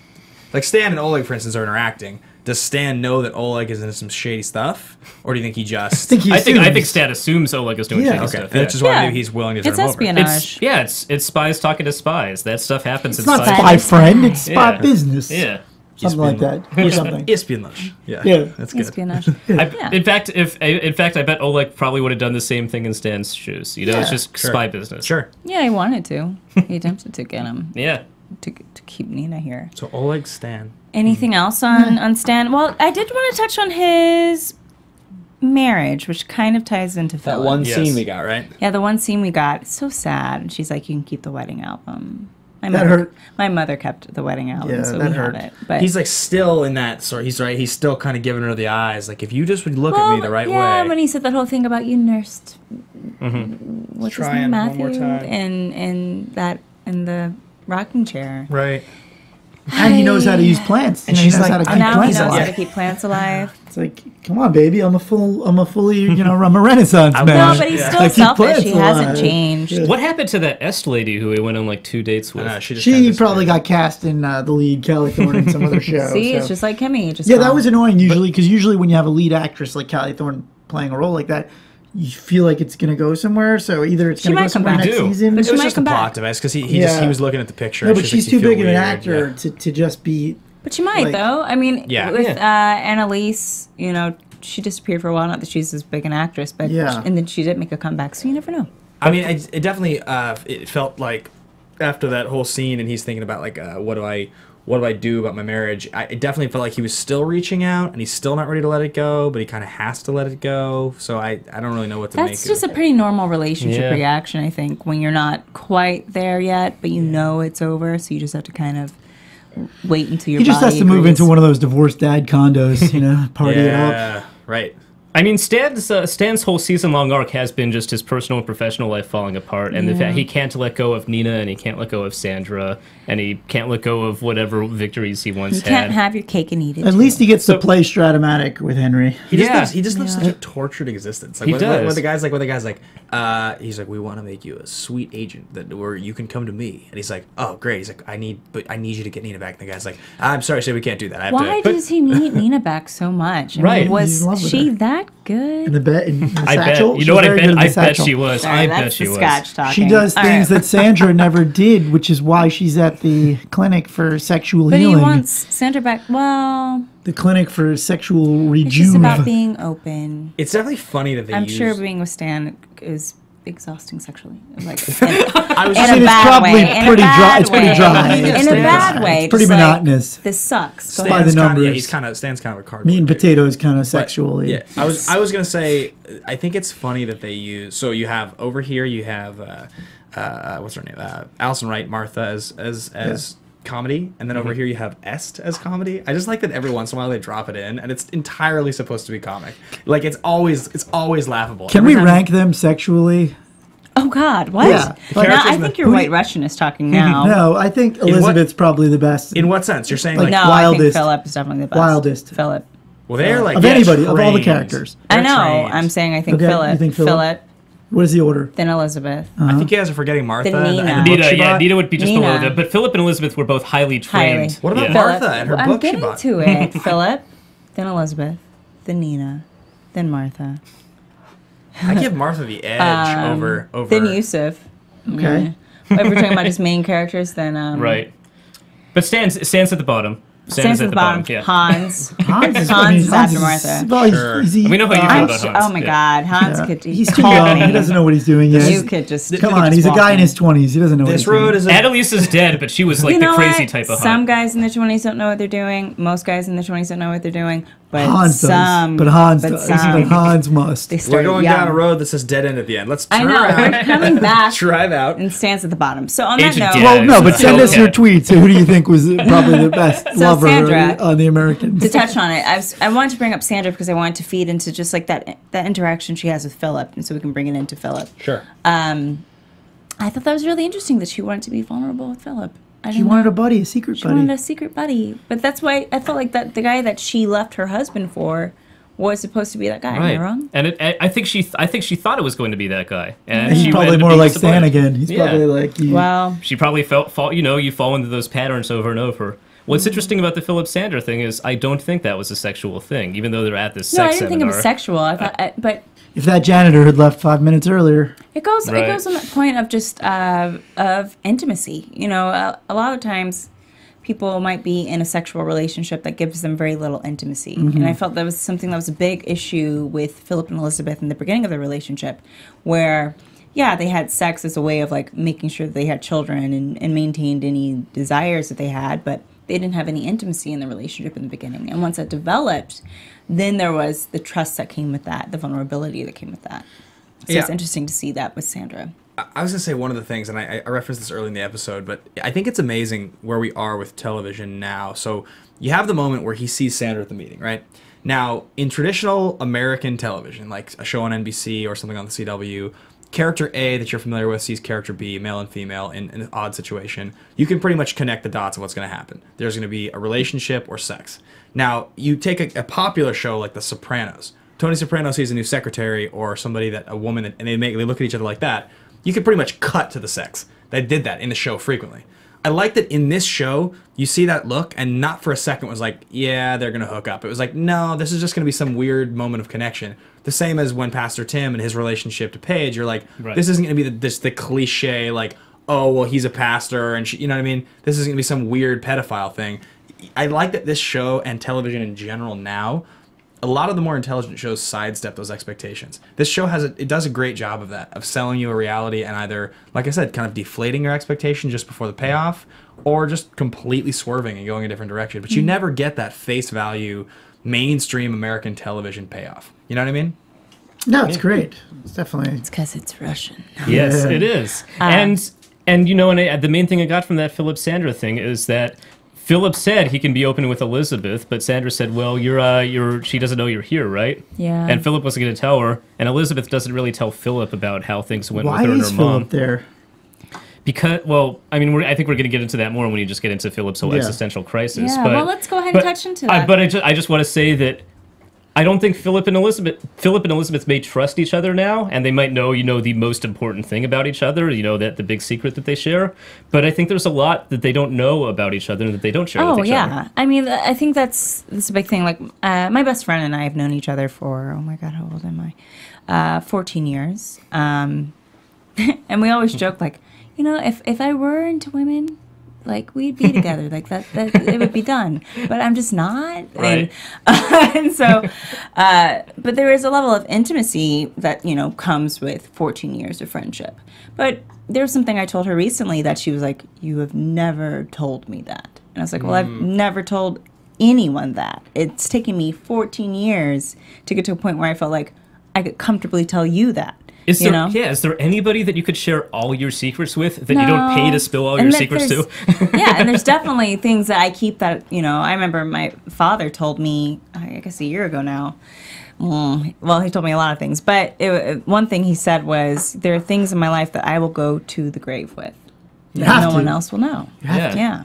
E: Like, Stan and Oleg, for instance, are interacting. Does Stan know that Oleg is into some shady stuff? Or do you think he just...
D: I think Stan assumes Oleg is doing shady stuff.
E: That's just why maybe he's willing to turn him over.
B: Espionage.
D: It's spies talking to spies. That stuff happens in
C: It's not
D: spies.
C: spy friend, it's spy business.
D: Yeah.
C: Something like that. Or something.
E: Espionage. Yeah.
C: That's
E: good.
B: Espionage.
D: In fact, I bet Oleg probably would have done the same thing in Stan's shoes. You know, it's just spy business.
E: Sure.
B: Yeah, he wanted to. He attempted to get him.
D: Yeah.
B: To keep Nina here.
E: So Oleg, Stan.
B: Anything else on Stan? Well, I did want to touch on his marriage, which kind of ties into
E: That
B: Philip.
E: one scene we got, right?
B: Yeah, the one scene we got. It's so sad. And she's like, you can keep the wedding album.
C: That hurt.
B: My mother kept the wedding album,
C: Yeah,
B: so
C: that
B: we
C: hurt.
B: have it. But
E: He's like still in that sort. He's right. He's still kind of giving her the eyes. Like, if you just would look at me the right
B: yeah,
E: way.
B: when he said that whole thing about you nursed, what's his
E: Trying
B: name,
E: one more
B: Matthew,
E: time.
B: in the rocking chair.
E: Right.
C: And he knows how to use plants.
E: And
C: he
E: she's
C: knows
E: like,
C: how to keep
B: And now he
C: plants
B: knows how
C: alive.
B: to keep plants alive.
C: It's like, come on, baby, I'm a fully, I'm a Renaissance man.
B: No, but he's still
C: I keep
B: selfish.
C: plants
B: He hasn't
C: alive.
B: changed.
C: Yeah.
D: What happened to that Est lady who he went on like 2 dates with?
C: She probably got cast in the lead Callie Thorne in some other show.
B: See,
C: so.
B: it's just like Kimmy. Just
C: Yeah, that was annoying usually, because usually when you have a lead actress like Callie Thorne playing a role like that, you feel like it's going to go somewhere. So either it's going to go somewhere next season.
B: But
E: It
B: she
E: was
B: might
E: just a
B: come
E: plot
B: back.
E: device because he was looking at the picture.
C: No,
E: and
C: but she's
E: like,
C: too
E: "You feel
C: big of an
E: weird,"
C: actor
E: yeah.
C: to just be.
B: But she might,
C: like-
B: though. I mean,
E: Yeah.
B: with Annalise, you know, she disappeared for a while. Not that she's as big an actress, but and then she did make a comeback. So you never know.
E: I mean, it definitely it felt like after that whole scene, and he's thinking about like what do I do about my marriage? It definitely felt like he was still reaching out, and he's still not ready to let it go, but he kind of has to let it go. So I don't really know what to make.
B: That's just a pretty normal relationship
D: Yeah.
B: reaction, I think, when you're not quite there yet, but you know it's over. So you just have to kind of wait until your
C: He just
B: body
C: has to move
B: agrees.
C: into one of those divorced dad condos, party it up.
E: Yeah, right.
D: I mean, Stan's whole season-long arc has been just his personal and professional life falling apart, and the fact he can't let go of Nina, and he can't let go of Sandra, and he can't let go of whatever victories he once
B: You
D: had.
B: can't have your cake and eat it.
C: At least he gets to play Stratomatic with Henry.
E: He just lives such a tortured existence. Like
D: He
E: when
D: does.
E: the guy's like, he's like, we want to make you a sweet agent where you can come to me, and he's like, oh great. He's like, I need you to get Nina back. And the guy's like, I'm sorry, we can't do that. I have
B: Why
E: to.
B: does he need Nina back so much? I mean,
D: Right.
B: was
C: He's in love with
B: she
C: her.
B: that that good?
C: In the bed, in the
D: I bet.
C: satchel.
D: You
C: She
D: know
C: was
D: what? I
C: very
D: bet.
C: good in the
D: I bet
C: satchel.
D: she was.
B: Sorry,
D: I
B: that's
D: bet she
B: the
D: was.
B: Scotch talking.
C: She does
B: All
C: things
B: right.
C: that Sandra never did, which is why she's at the clinic for sexual
B: But
C: healing.
B: he wants Sandra back. Well,
C: The clinic for sexual
B: it's just
C: rejuve.
B: about being open.
E: It's definitely funny that they
B: I'm
E: use...
B: sure being with Stan is exhausting sexually. Like,
E: I was
B: in
E: just
B: a
C: it's
B: bad
C: probably
B: way. In a
C: pretty dry.
B: bad
C: It's pretty
B: way.
C: dry.
B: In a
C: It's
B: bad way.
C: It's pretty
B: just like,
C: monotonous.
B: this sucks. Go
C: By
B: ahead.
C: the
E: Stan's
C: numbers.
E: Stan's kind of a cardboard.
C: Meat and
E: dude.
C: potatoes, kind of
E: But,
C: sexually.
E: Yeah, I was gonna say, I think it's funny that they use. So you have over here, you have what's her name? Alison Wright, Martha as comedy, and then over here you have Est as comedy. I just like that every once in a while they drop it in, and it's entirely supposed to be comic. Like it's always laughable.
C: Can
E: Every
C: we
E: time-
C: rank them sexually?
B: Oh God, what?
C: Yeah.
B: No,
E: Characters
B: I
E: in
B: think
E: the-
B: your White Russian is talking now.
C: No, I think Elizabeth's probably the best.
E: In what sense? You're saying
C: Like,
E: like,
B: No, I think
C: Wildest.
B: Philip is definitely the best.
C: Wildest.
B: Philip.
E: well, they're like
C: of
E: yeah,
C: anybody, of all the
E: trained.
C: characters.
B: I
E: They're
B: know.
E: trained.
B: I'm saying I think
C: Okay,
B: Philip.
C: you think Philip? What is the order?
B: Then Elizabeth.
E: I think you guys are forgetting Martha.
B: Then
E: and
B: Nina.
E: the book
D: Nina,
E: she
D: yeah,
E: bought.
D: Nina would be just
B: Nina.
D: below that. But Philip and Elizabeth were both highly trained.
E: What about
D: yeah.
E: Martha and her
B: I'm
E: book she
B: getting
E: bought?
B: to it. Philip, then Elizabeth, then Nina, then Martha,
E: I give Martha the edge over.
B: then Yusuf.
C: Okay.
B: If we're talking about just main characters, then
D: Right. But Stan's at the bottom.
B: Stands at the bottom.
D: Yeah.
B: Hans.
C: Hans is,
B: Hans is after Martha.
C: Well,
E: Sure.
D: We know how you feel
B: I'm
D: about
B: sh-
D: Hans.
B: oh my
D: yeah.
B: God, Hans
C: Yeah.
B: could.
C: He's too
B: call
C: young.
B: me.
C: He doesn't know what he's doing yet.
B: You could just
C: Come
B: you
C: on,
B: could
C: he's a
B: just
C: guy
B: walk
C: in his 20s. He doesn't know what
E: This
C: he's doing.
E: road is a
D: Adelisa's dead, but she was like
B: You
D: the
B: know
D: crazy
B: what?
D: type of
B: Some
D: hunt.
B: guys in their 20s don't know what they're doing. Most guys in their 20s don't know what they're doing. But
C: Hans
B: some,
C: does. But Hans
B: but
C: does.
B: some,
C: But Hans must.
B: they
E: We're
B: start
E: going
B: young.
E: down a road that says dead end at the end. Let's
B: I
E: turn
B: know.
E: around.
B: We're coming back
E: Drive out.
B: and stands at the bottom. So on that
D: Agent
B: note,
D: Dad.
C: Well, no, but
D: Yeah.
C: send us
D: Okay.
C: your tweets. Who do you think was probably the best lover
B: Sandra-
C: on The Americans?
B: to touch on it, I wanted to bring up Sandra because I wanted to feed into just like that interaction she has with Philip, and so we can bring it into Philip.
E: Sure.
B: I thought that was really interesting that she wanted to be vulnerable with Philip.
C: She wanted a buddy, a secret
B: She
C: buddy.
B: wanted a secret buddy, but that's why I felt like that the guy that she left her husband for was supposed to be that guy. Am I wrong?
D: And I think she thought it was going to be that guy, and
C: He's
D: she
C: probably
D: ended up
C: more
D: being
C: like Stan
D: disappointed.
C: again. He's
D: Yeah.
C: probably like you.
B: Well,
D: She probably you fall into those patterns over and over. What's interesting about the Philip Sandra thing is I don't think that was a sexual thing, even though they're at this
B: no, I
D: sex
B: didn't think it
D: seminar.
B: was sexual. I thought, but
C: If that janitor had left 5 minutes earlier,
B: it goes
D: Right.
B: on that point of just of intimacy. You know, a lot of times people might be in a sexual relationship that gives them very little intimacy, and I felt that was something that was a big issue with Philip and Elizabeth in the beginning of their relationship, where yeah, they had sex as a way of like making sure that they had children and maintained any desires that they had, but they didn't have any intimacy in the relationship in the beginning. And once that developed, then there was the trust that came with that, the vulnerability that came with that. So it's
E: Yeah.
B: interesting to see that with Sandra.
E: I was going to say one of the things, and I referenced this early in the episode, but I think it's amazing where we are with television now. So you have the moment where he sees Sandra at the meeting, right? Now, in traditional American television, like a show on NBC or something on the CW, character A that you're familiar with sees character B, male and female, in an odd situation. You can pretty much connect the dots of what's going to happen. There's going to be a relationship or sex. Now, you take a popular show like The Sopranos. Tony Soprano sees a new secretary or somebody a woman, and they look at each other like that. You can pretty much cut to the sex. They did that in the show frequently. I like that in this show, you see that look, and not for a second was like, yeah, they're going to hook up. It was like, no, this is just going to be some weird moment of connection. The same as when Pastor Tim and his relationship to Paige, you're like,
D: Right.
E: this isn't going to be the cliche, like, oh, well, he's a pastor, and you know what I mean? This isn't going to be some weird pedophile thing. I like that this show and television in general now, a lot of the more intelligent shows sidestep those expectations. This show it does a great job of that, of selling you a reality and either, like I said, kind of deflating your expectation just before the payoff, or just completely swerving and going a different direction. But you never get that face value mainstream American television payoff. You know what I mean?
C: no, it's great. It's definitely.
B: It's because it's Russian.
D: Yes,
C: Yeah.
D: it is. And you know, and the main thing I got from that Philip Sandra thing is that Philip said he can be open with Elizabeth, but Sandra said, "Well, she doesn't know you're here, right?"
B: Yeah.
D: And Philip wasn't going to tell her, and Elizabeth doesn't really tell Philip about how things went
C: Why
D: with her and
C: is
D: her mom.
C: Philip there?
D: Because, well, I mean, I think we're going to get into that more when you just get into Philip's whole
C: Yeah.
D: existential crisis.
B: Yeah,
D: but,
B: well, let's go ahead and touch into that.
D: But I just want to say that I don't think Philip and Elizabeth may trust each other now, and they might know, the most important thing about each other, that the big secret that they share. But I think there's a lot that they don't know about each other and that they don't share with each other.
B: I mean, I think that's a big thing. Like, my best friend and I have known each other for, oh my God, how old am I? 14 years. And we always joke, like, if I were into women, like, we'd be together, like that it would be done, but I'm just not.
D: Right.
B: And so, but there is a level of intimacy that, comes with 14 years of friendship. But there was something I told her recently that she was like, you have never told me that. And I was like, well, I've never told anyone that. It's taken me 14 years to get to a point where I felt like I could comfortably tell you that.
D: Is there anybody that you could share all your secrets with that you don't pay to spill all your secrets to?
B: Yeah, and there's definitely things that I keep that, I remember my father told me, I guess a year ago now. Well, he told me a lot of things, but one thing he said was, there are things in my life that I will go to the grave with that no one else will know. Yeah.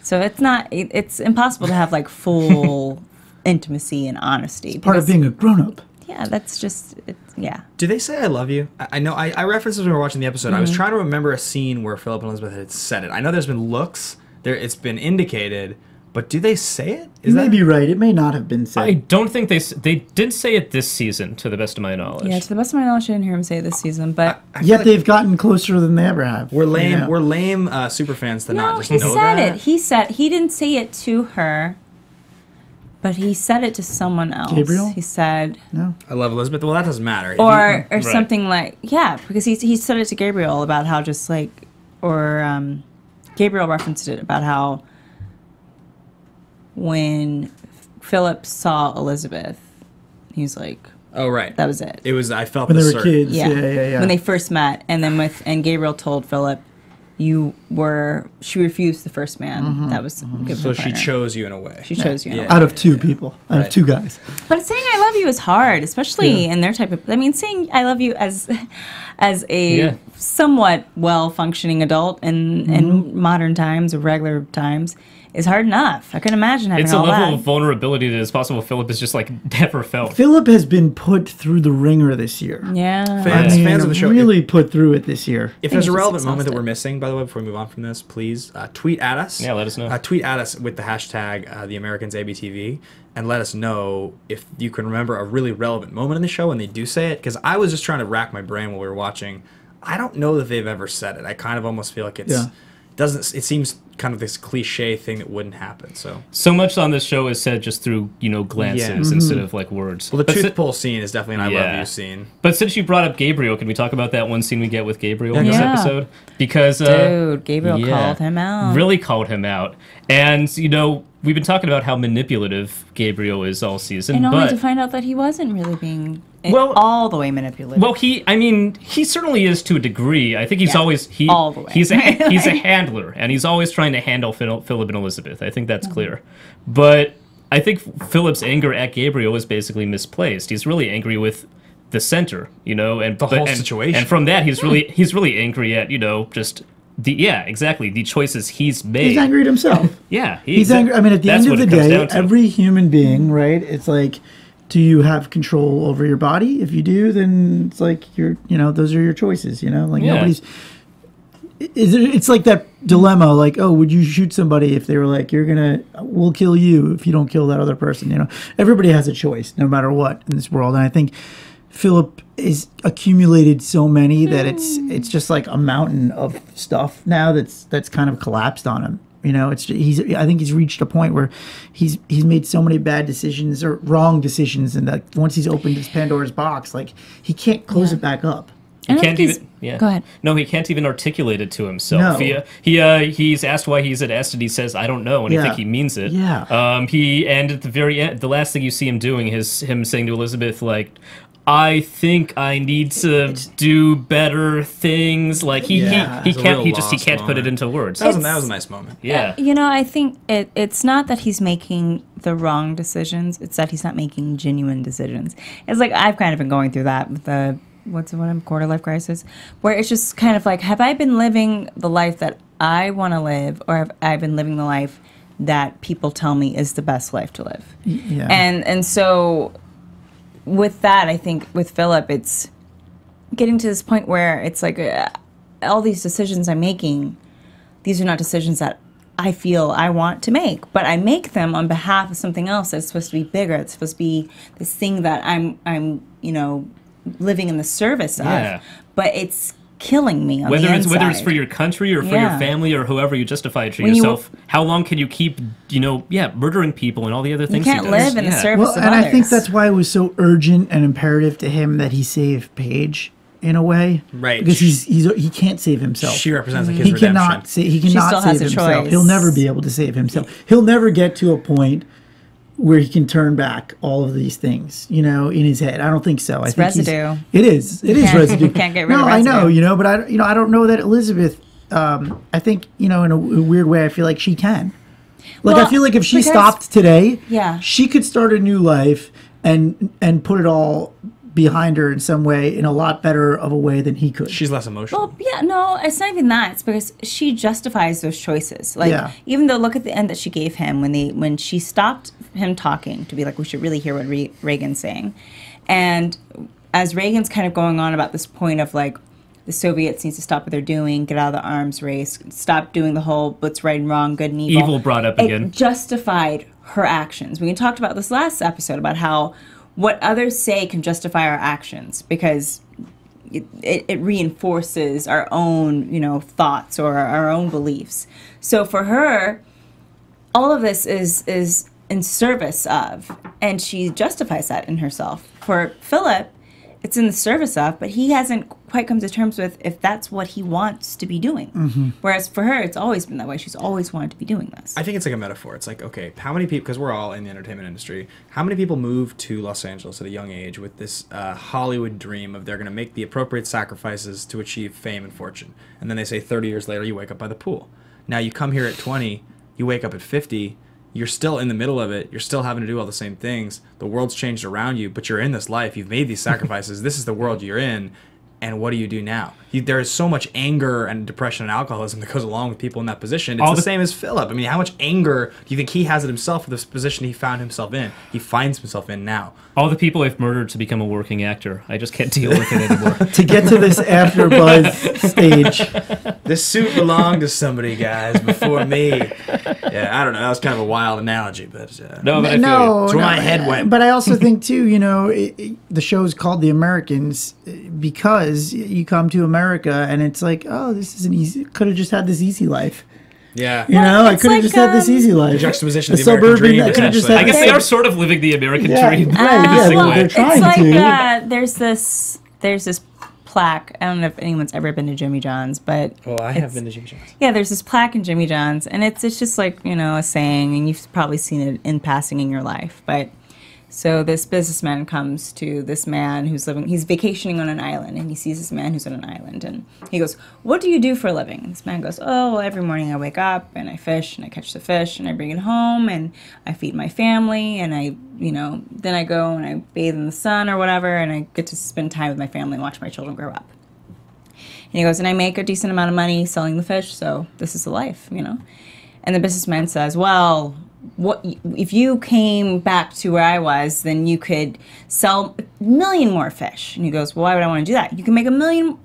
B: So it's impossible to have like full intimacy and honesty.
C: It's part of being a grown-up.
B: Yeah, that's just, yeah.
E: Do they say I love you? I know, I referenced this when we were watching the episode. I was trying to remember a scene where Philip and Elizabeth had said it. I know there's been looks, it's been indicated, but do they say it?
C: You may be right. It may not have been said.
D: I don't think they didn't say it this season, to the best of my knowledge.
B: Yeah, to the best of my knowledge, I didn't hear him say it this season, but...
C: Yet they've gotten closer than they ever have.
E: We're lame super fans to not just know that.
B: No, he said it. He didn't say it to her. But he said it to someone else.
C: Gabriel?
B: He said...
C: No.
E: I love Elizabeth. Well, that doesn't matter.
B: Or something like... Yeah, because he said it to Gabriel about how just like... Or Gabriel referenced it about how when Philip saw Elizabeth, he was like...
E: Oh, right.
B: That was it.
E: It was... I felt
C: when they were kids.
B: Yeah. When they first met. And then and Gabriel told Philip... She refused the first man. That was good.
E: So she chose you in a way.
B: She chose you in a way.
C: Out of two people. Out of two guys.
B: But saying I love you is hard, especially in their type of... I mean, saying I love you as a somewhat well-functioning adult in modern times or regular times is hard enough. I can imagine having all that.
D: It's a level of vulnerability that is possible Philip has just like never felt.
C: Philip has been put through the ringer this year.
B: Yeah.
E: Fans of the show
C: really put through it this year.
E: If there's a relevant moment that we're missing, by the way, before we move on from this, please tweet at us.
D: Yeah, let us know.
E: Tweet at us with the hashtag The Americans ABTV and let us know if you can remember a really relevant moment in the show when they do say it. Because I was just trying to rack my brain while we were watching. I don't know that they've ever said it. I kind of almost feel like it seems kind of this cliche thing that wouldn't happen. So
D: much on this show is said just through glances instead of like words.
E: Well, the truth pull scene is definitely an I love you scene.
D: But since you brought up Gabriel, can we talk about that one scene we get with Gabriel in this episode? Because
B: dude, Gabriel called him out.
D: Really called him out, and we've been talking about how manipulative Gabriel is all season,
B: and only to find out that he wasn't really being all the way manipulative.
D: Well, he certainly is to a degree. I think he's always
B: all the way.
D: He's a handler, and he's always trying to handle Philip and Elizabeth. I think that's clear. But I think Philip's anger at Gabriel is basically misplaced. He's really angry with the center, and
E: the whole situation.
D: And from that, he's really angry at just. The choices he's made.
C: He's angry at himself.
D: He's
C: angry. I mean, at the end of the day, every human being, right? It's like, do you have control over your body? If you do, then it's like those are your choices. Nobody's. It's like that dilemma. Like, oh, would you shoot somebody if they were like, we'll kill you if you don't kill that other person? Everybody has a choice, no matter what in this world, and I think Philip is accumulated so many that it's just like a mountain of stuff now that's kind of collapsed on him. I think he's reached a point where he's made so many bad decisions or wrong decisions, and that once he's opened his Pandora's box, like he can't close it back up.
D: He can't even.
B: Go ahead.
D: No, he can't even articulate it to himself. No. He's asked why he's at Est, and he says, "I don't know," and I think he means it.
C: Yeah.
D: And at the very end, the last thing you see him doing is him saying to Elizabeth, like, I think I need to do better things. Like he can't put it into words.
E: That was a nice moment.
D: Yeah.
B: I think it's not that he's making the wrong decisions. It's that he's not making genuine decisions. It's like I've kind of been going through that with the quarter life crisis, where it's just kind of like, have I been living the life that I want to live, or have I been living the life that people tell me is the best life to live?
C: Yeah.
B: And so with that, I think with Philip, it's getting to this point where it's like all these decisions I'm making, these are not decisions that I feel I want to make, but I make them on behalf of something else that's supposed to be bigger. It's supposed to be this thing that I'm living in the service of, but it's killing me on the inside.
D: Whether it's for your country or for your family or whoever you justify it to yourself, how long can you keep, murdering people and all the other things
B: you can't live in the service of
C: and
B: others.
C: I think that's why it was so urgent and imperative to him that he save Paige in a way,
E: right?
C: Because he can't save himself.
E: She represents like his redemption.
C: He cannot save himself. He'll never be able to save himself. He'll never get to a point where he can turn back all of these things, in his head. I don't think so.
B: It's
C: I think
B: residue.
C: It is residue.
B: You can't get rid of residue.
C: No, I know, but I don't know that Elizabeth. I think in a weird way, I feel like she can. I feel like if she stopped today, she could start a new life and put it all behind her in some way, in a lot better of a way than he could.
E: She's less emotional.
B: Well, no, it's not even that. It's because she justifies those choices. Even though, look at the end that she gave him when she stopped him talking to be like, we should really hear what Reagan's saying. And as Reagan's kind of going on about this point of like, the Soviets need to stop what they're doing, get out of the arms race, stop doing the whole what's right and wrong, good and evil.
D: Evil brought up again.
B: It justified her actions. We talked about this last episode about how what others say can justify our actions because it reinforces our own, thoughts or our own beliefs. So for her, all of this is in service of, and she justifies that in herself. For Philip, it's in the service of, but he hasn't quite come to terms with if that's what he wants to be doing. Mm-hmm. Whereas for her, it's always been that way. She's always wanted to be doing this.
E: I think it's like a metaphor. It's like, okay, how many people, because we're all in the entertainment industry, how many people move to Los Angeles at a young age with this Hollywood dream of they're going to make the appropriate sacrifices to achieve fame and fortune. And then they say 30 years later, you wake up by the pool. Now you come here at 20, you wake up at 50, you're still in the middle of it. You're still having to do all the same things. The world's changed around you, but you're in this life. You've made these sacrifices. This is the world you're in. And what do you do now? There is so much anger and depression and alcoholism that goes along with people in that position. It's the same as Philip. I mean, how much anger do you think he has at himself for this position he found himself in? He finds himself in now.
D: All the people I've murdered to become a working actor. I just can't deal with it anymore.
C: To get to this AFTERBUZZ stage.
E: This suit belonged to somebody, guys, before me. Yeah, I don't know. That was kind of a wild analogy, but
D: no, but I feel
E: it's where my head went.
C: But I also think too, the show's called The Americans because you come to America and it's like, oh, this is an easy. Could have just had this easy life.
E: Yeah.
C: I could have just had this easy life.
E: The juxtaposition of the American dream.
C: I
D: guess they are sort of living the American dream.
C: They're trying to.
B: There's this plaque. I don't know if anyone's ever been to Jimmy John's, but
E: I have been to Jimmy John's.
B: Yeah, there's this plaque in Jimmy John's, and it's just like a saying, and you've probably seen it in passing in your life. But so this businessman comes to this man he's vacationing on an island, and he sees this man who's on an island, and he goes, "What do you do for a living?" And this man goes, "Oh, well, every morning I wake up and I fish and I catch the fish and I bring it home and I feed my family and then I go and I bathe in the sun or whatever and I get to spend time with my family and watch my children grow up." And he goes, "And I make a decent amount of money selling the fish, so this is the life, And the businessman says, "Well, what if you came back to where I was, then you could sell a million more fish." And he goes, "Well, why would I want to do that? You can make a million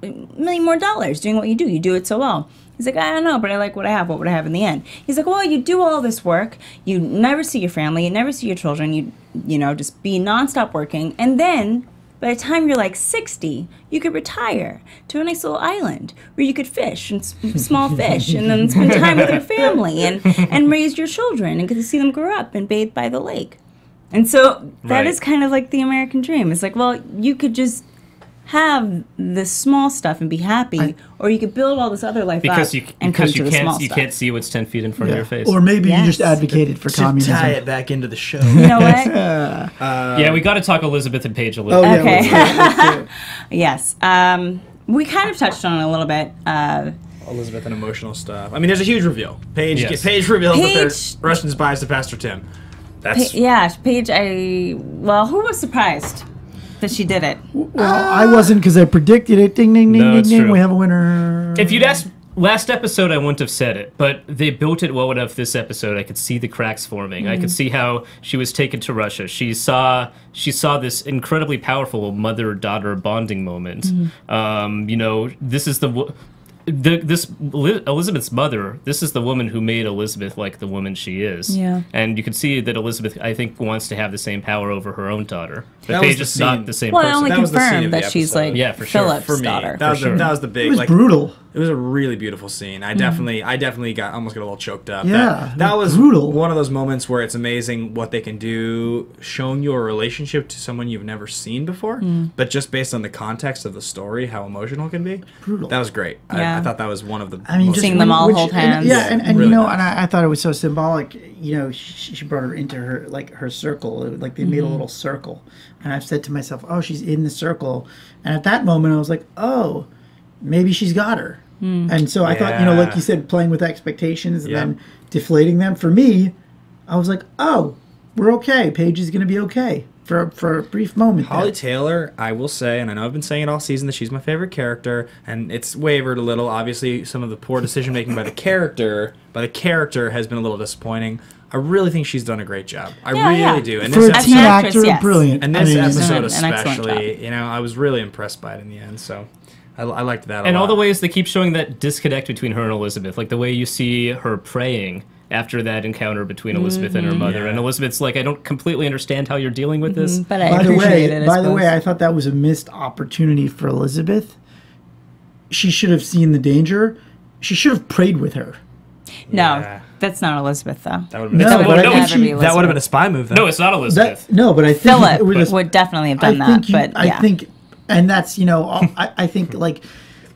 B: more dollars doing what you do. You do it so well." He's like, "I don't know, but I like what I have. What would I have in the end?" He's like, "Well, you do all this work. You never see your family. You never see your children. You just be nonstop working. And then by the time you're like 60, you could retire to a nice little island where you could fish and small fish and then spend time with your family and raise your children and get to see them grow up and bathe by the lake." And so that is kind of like the American dream. It's like, well, you could just have the small stuff and be happy, or you could build all this other life up and come to the small stuff.
D: You can't see what's 10 feet in front of your face.
C: Or maybe you just advocated for communism.
E: To tie it back into the show.
B: You know what?
D: Yeah, we got to talk Elizabeth and Paige a little bit.
B: Okay.
C: Yeah,
B: Yes. We kind of touched on it a little bit.
E: Elizabeth and emotional stuff. I mean, there's a huge reveal. Paige reveals that they're Russian spies to Pastor Tim. Paige. Who was surprised that she did it?
C: Well, I wasn't because I predicted it. Ding, ding, ding, ding, ding.
D: True.
C: We have a winner.
D: If you'd asked Last episode, I wouldn't have said it, but they built it well enough this episode. I could see the cracks forming. I could see how she was taken to Russia. She saw this incredibly powerful mother-daughter bonding moment. You know, this is Elizabeth's mother. This is the woman who made Elizabeth like the woman she is. Yeah. And you can see that Elizabeth, I think, wants to have the same power over her own daughter. But Paige is not the same person.
B: Well, I only confirmed that she's like
D: for sure.
B: Philip's
E: For me,
B: daughter.
E: that was the big.
C: It was
E: like,
C: brutal.
E: It was a really beautiful scene. I definitely almost got a little choked up.
C: Yeah,
E: that was
C: brutal.
E: One of those moments where it's amazing what they can do, showing you a relationship to someone you've never seen before, but just based on the context of the story, how emotional it can be.
C: Brutal.
E: That was great.
B: Yeah.
E: I thought that was one of the.
B: just seeing them all hold hands.
C: And
E: Really
C: you know,
E: nice.
C: and I thought it was so symbolic. You know, she brought her into her circle. Like they made a little circle, and I've said to myself, "Oh, she's in the circle." And at that moment, I was like, "Oh, maybe she's got her." And so I thought, you know, like you said, playing with expectations and then deflating them. For me, I was like, "Oh, we're okay. Paige is going to be okay." For a brief moment.
E: Holly Taylor, I will say, and I know I've been saying it all season, that she's my favorite character, and it's wavered a little. Obviously, some of the poor decision making by the character has been a little disappointing. I really think she's done a great job. I really do. And
C: For
E: this
C: a teen
B: actress,
C: actor, brilliant.
E: and this episode
B: an excellent
E: especially, you know, I was really impressed by it in the end. So I liked that a lot.
D: And all the ways they keep showing that disconnect between her and Elizabeth, like the way you see her praying after that encounter between Elizabeth and her mother, and Elizabeth's like, I don't completely understand how you're dealing with this.
B: But I appreciate it.
C: By the way, I thought that was a missed opportunity for Elizabeth. She should have seen the danger. She should have prayed with her.
B: No, that's not Elizabeth, though.
E: That would have been,
C: No, but I think
E: that would have been a spy move. Then.
D: No, it's not Elizabeth.
C: No, but I think
B: Philip
C: it was,
B: would definitely have done
C: I think
B: that.
C: I think, and that's, you know, I think like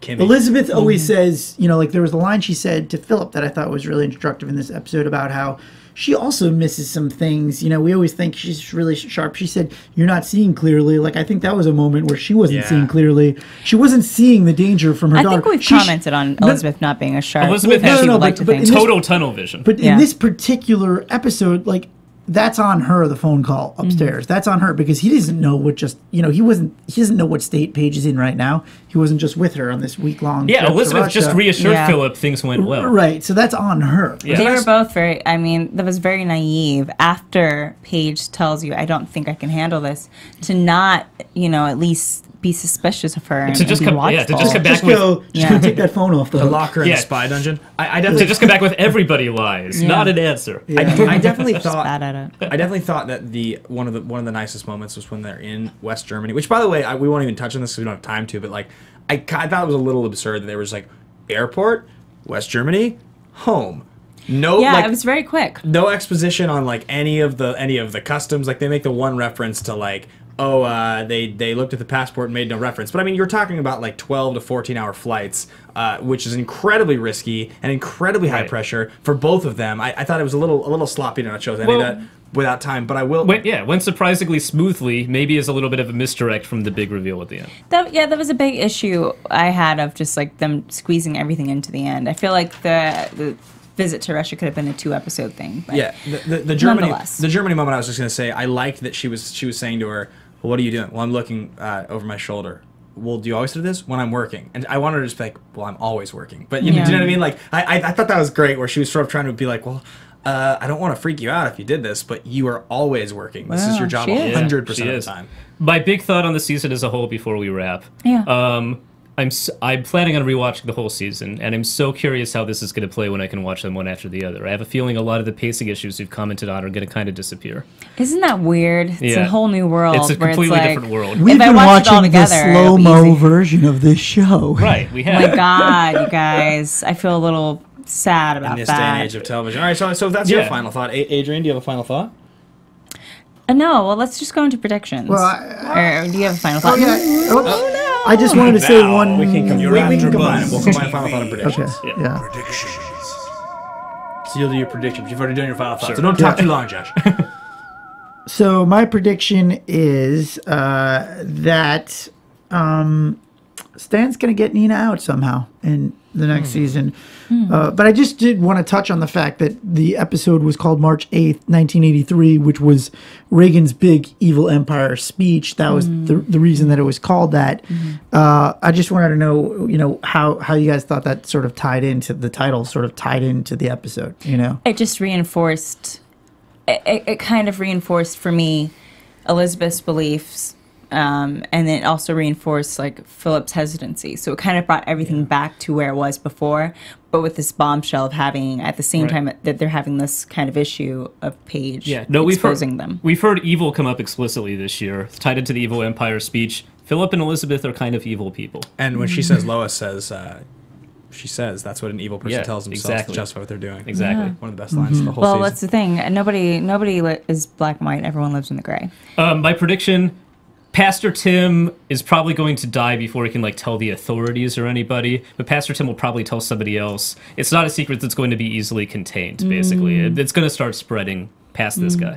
C: Elizabeth always says, you know, like there was a line she said to Philip that I thought was really instructive in this episode about how she also misses some things. You know, we always think she's really sharp. She said, "You're not seeing clearly." Like, I think that was a moment where she wasn't seeing clearly. She wasn't seeing the danger from her daughter.
B: I think we've commented on Elizabeth not being a sharp.
D: Elizabeth has
B: think.
D: total tunnel vision.
C: But in this particular episode, like, that's on her, the phone call upstairs. That's on her because he doesn't know what he doesn't know what state Paige is in right now. He wasn't just with her on this week-long trip
D: Elizabeth
C: to
D: just
C: Russia.
D: reassured Philip things went well.
C: Right, so that's on her.
D: Yeah.
B: They were both very, I mean, that was very naive after Paige tells you, I don't think I can handle this, to not, you know, at least be suspicious of her and
D: just
B: be
D: come
B: watchful.
D: back with
C: Go take that phone off the hook.
E: lock her in the spy dungeon. I
D: to
E: definitely
D: just come back with everybody lies, not an answer.
E: I definitely thought
B: bad at it.
E: I definitely thought that one of the nicest moments was when they're in West Germany. Which, by the way, we won't even touch on this because we don't have time to. But like, I thought it was a little absurd that they were just like airport, West Germany, home. No,
B: Yeah,
E: like,
B: it was very quick.
E: no exposition on like any of the customs. Like they make the one reference to like, they looked at the passport and made no reference. But I mean, you're talking about like 12 to 14-hour flights, which is incredibly risky and incredibly high pressure for both of them. I thought it was a little sloppy to not show any of that without time. But I will.
D: Went surprisingly smoothly. Maybe is a little bit of a misdirect from the big reveal at the end.
B: That was a big issue I had of just like them squeezing everything into the end. I feel like the visit to Russia could have been a 2-episode thing. But
E: the Germany moment. I was just going to say, I liked that she was saying to her, well, what are you doing? Well, I'm looking over my shoulder. Well, do you always do this? When I'm working. And I wanted her to just be like, well, I'm always working. But you know what I mean? Like, I thought that was great, where she was sort of trying to be like, well, I don't want to freak you out if you did this, but you are always working. This is your job 100% of the time.
D: My big thought on the season as a whole before we wrap. I'm planning on rewatching the whole season, and I'm so curious how this is going to play when I can watch them one after the other. I have a feeling a lot of the pacing issues we've commented on are going to kind of disappear.
B: Isn't that weird? It's a whole new world.
D: It's a completely different world.
C: We've been watching the slow-mo version of this show.
D: Right, we have.
B: Oh my God, you guys. I feel a little sad about that.
E: In this day and age of television. All right, so that's your final thought. Adrian, do you have a final thought?
B: No, well, let's just go into predictions.
C: Well,
B: or do you have a final thought?
C: No. I just wanted to say one.
E: We can combine it. We'll combine final thought and predictions.
C: Okay. Yeah.
F: Predictions.
E: So you'll do your predictions. You've already done your final thought. So don't talk too long, Josh.
C: So my prediction is that Stan's going to get Nina out somehow, and next season. But I just did want to touch on the fact that the episode was called March 8th, 1983, which was Reagan's big evil empire speech. That was the reason that it was called that. I just wanted to know, how you guys thought that sort of tied into the title, sort of tied into the episode,
B: It just reinforced, it kind of reinforced for me Elizabeth's beliefs. And then it also reinforced like Philip's hesitancy. So it kind of brought everything back to where it was before, but with this bombshell of having at the same time that they're having this kind of issue of Paige exposing them.
D: We've heard evil come up explicitly this year. It's tied into the evil empire speech. Philip and Elizabeth are kind of evil people.
E: And when she says, Lois says, she says that's what an evil person tells themselves to justify what they're doing.
D: Exactly.
E: One of the best lines of the whole season.
B: Well, that's the thing. Nobody is black and white. Everyone lives in the gray.
D: My prediction: Pastor Tim is probably going to die before he can tell the authorities or anybody, but Pastor Tim will probably tell somebody else. It's not a secret that's going to be easily contained, basically. It's going to start spreading past this guy.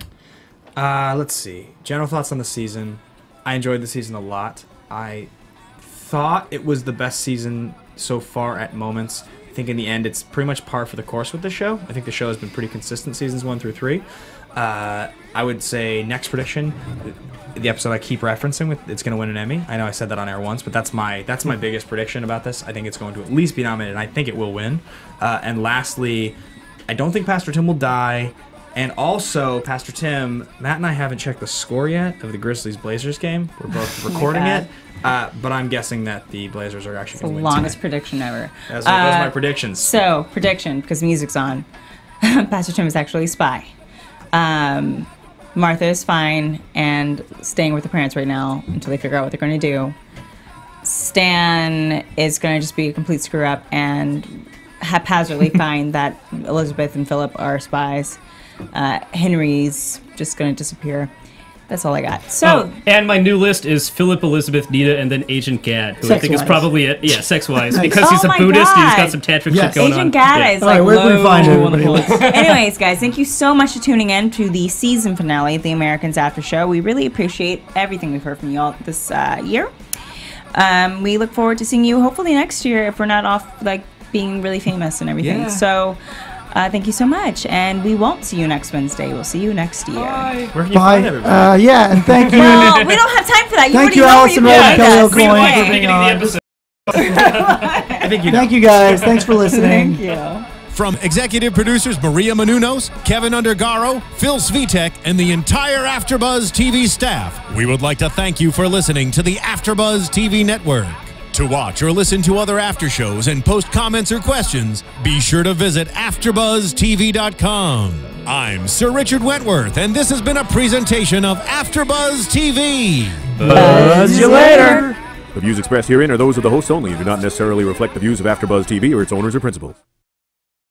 E: Let's see. General thoughts on the season. I enjoyed the season a lot. I thought it was the best season so far at moments. I think in the end it's pretty much par for the course with the show. I think the show has been pretty consistent seasons 1 through 3. I would say next prediction, the episode I keep referencing it's going to win an Emmy. I know I said that on air once, but that's my biggest prediction about this. I think it's going to at least be nominated, and I think it will win. And lastly, I don't think Pastor Tim will die. And also, Pastor Tim, Matt and I haven't checked the score yet of the Grizzlies-Blazers game. We're both recording it. But I'm guessing that the Blazers are actually going to win.
B: The longest prediction ever.
E: Those are my predictions.
B: So, prediction, because music's on. Pastor Tim is actually a spy. Martha is fine and staying with the parents right now until they figure out what they're going to do. Stan is going to just be a complete screw-up and haphazardly find that Elizabeth and Philip are spies. Henry's just going to disappear. That's all I got. So,
D: and my new list is Philip, Elizabeth, Nita, and then Agent Gad, who I think is probably it. Yeah, sex-wise, because he's a Buddhist and he's got some tantric shit going on.
B: Agent Gad is
C: where can we find everybody?
B: Anyways, guys, thank you so much for tuning in to the season finale of The Americans After Show. We really appreciate everything we've heard from you all this year. We look forward to seeing you hopefully next year if we're not off being really famous and everything.
E: Yeah.
B: So. Thank you so much, and we won't see you next Wednesday. We'll see you next year.
E: Bye. Where can you find everybody?
C: And thank you.
B: Well, we don't have time for that.
C: Thank you, Allison Rose and Kelly O'Coin, for being on. Thank you, guys. Thanks for listening.
B: Thank you.
A: From executive producers Maria Menounos, Kevin Undergaro, Phil Svitek, and the entire AfterBuzz TV staff, we would like to thank you for listening to the AfterBuzz TV network. To watch or listen to other after shows and post comments or questions, be sure to visit AfterBuzzTV.com. I'm Sir Richard Wentworth, and this has been a presentation of AfterBuzz TV.
C: Buzz you later.
F: The views expressed herein are those of the hosts only and do not necessarily reflect the views of AfterBuzz TV or its owners or principals.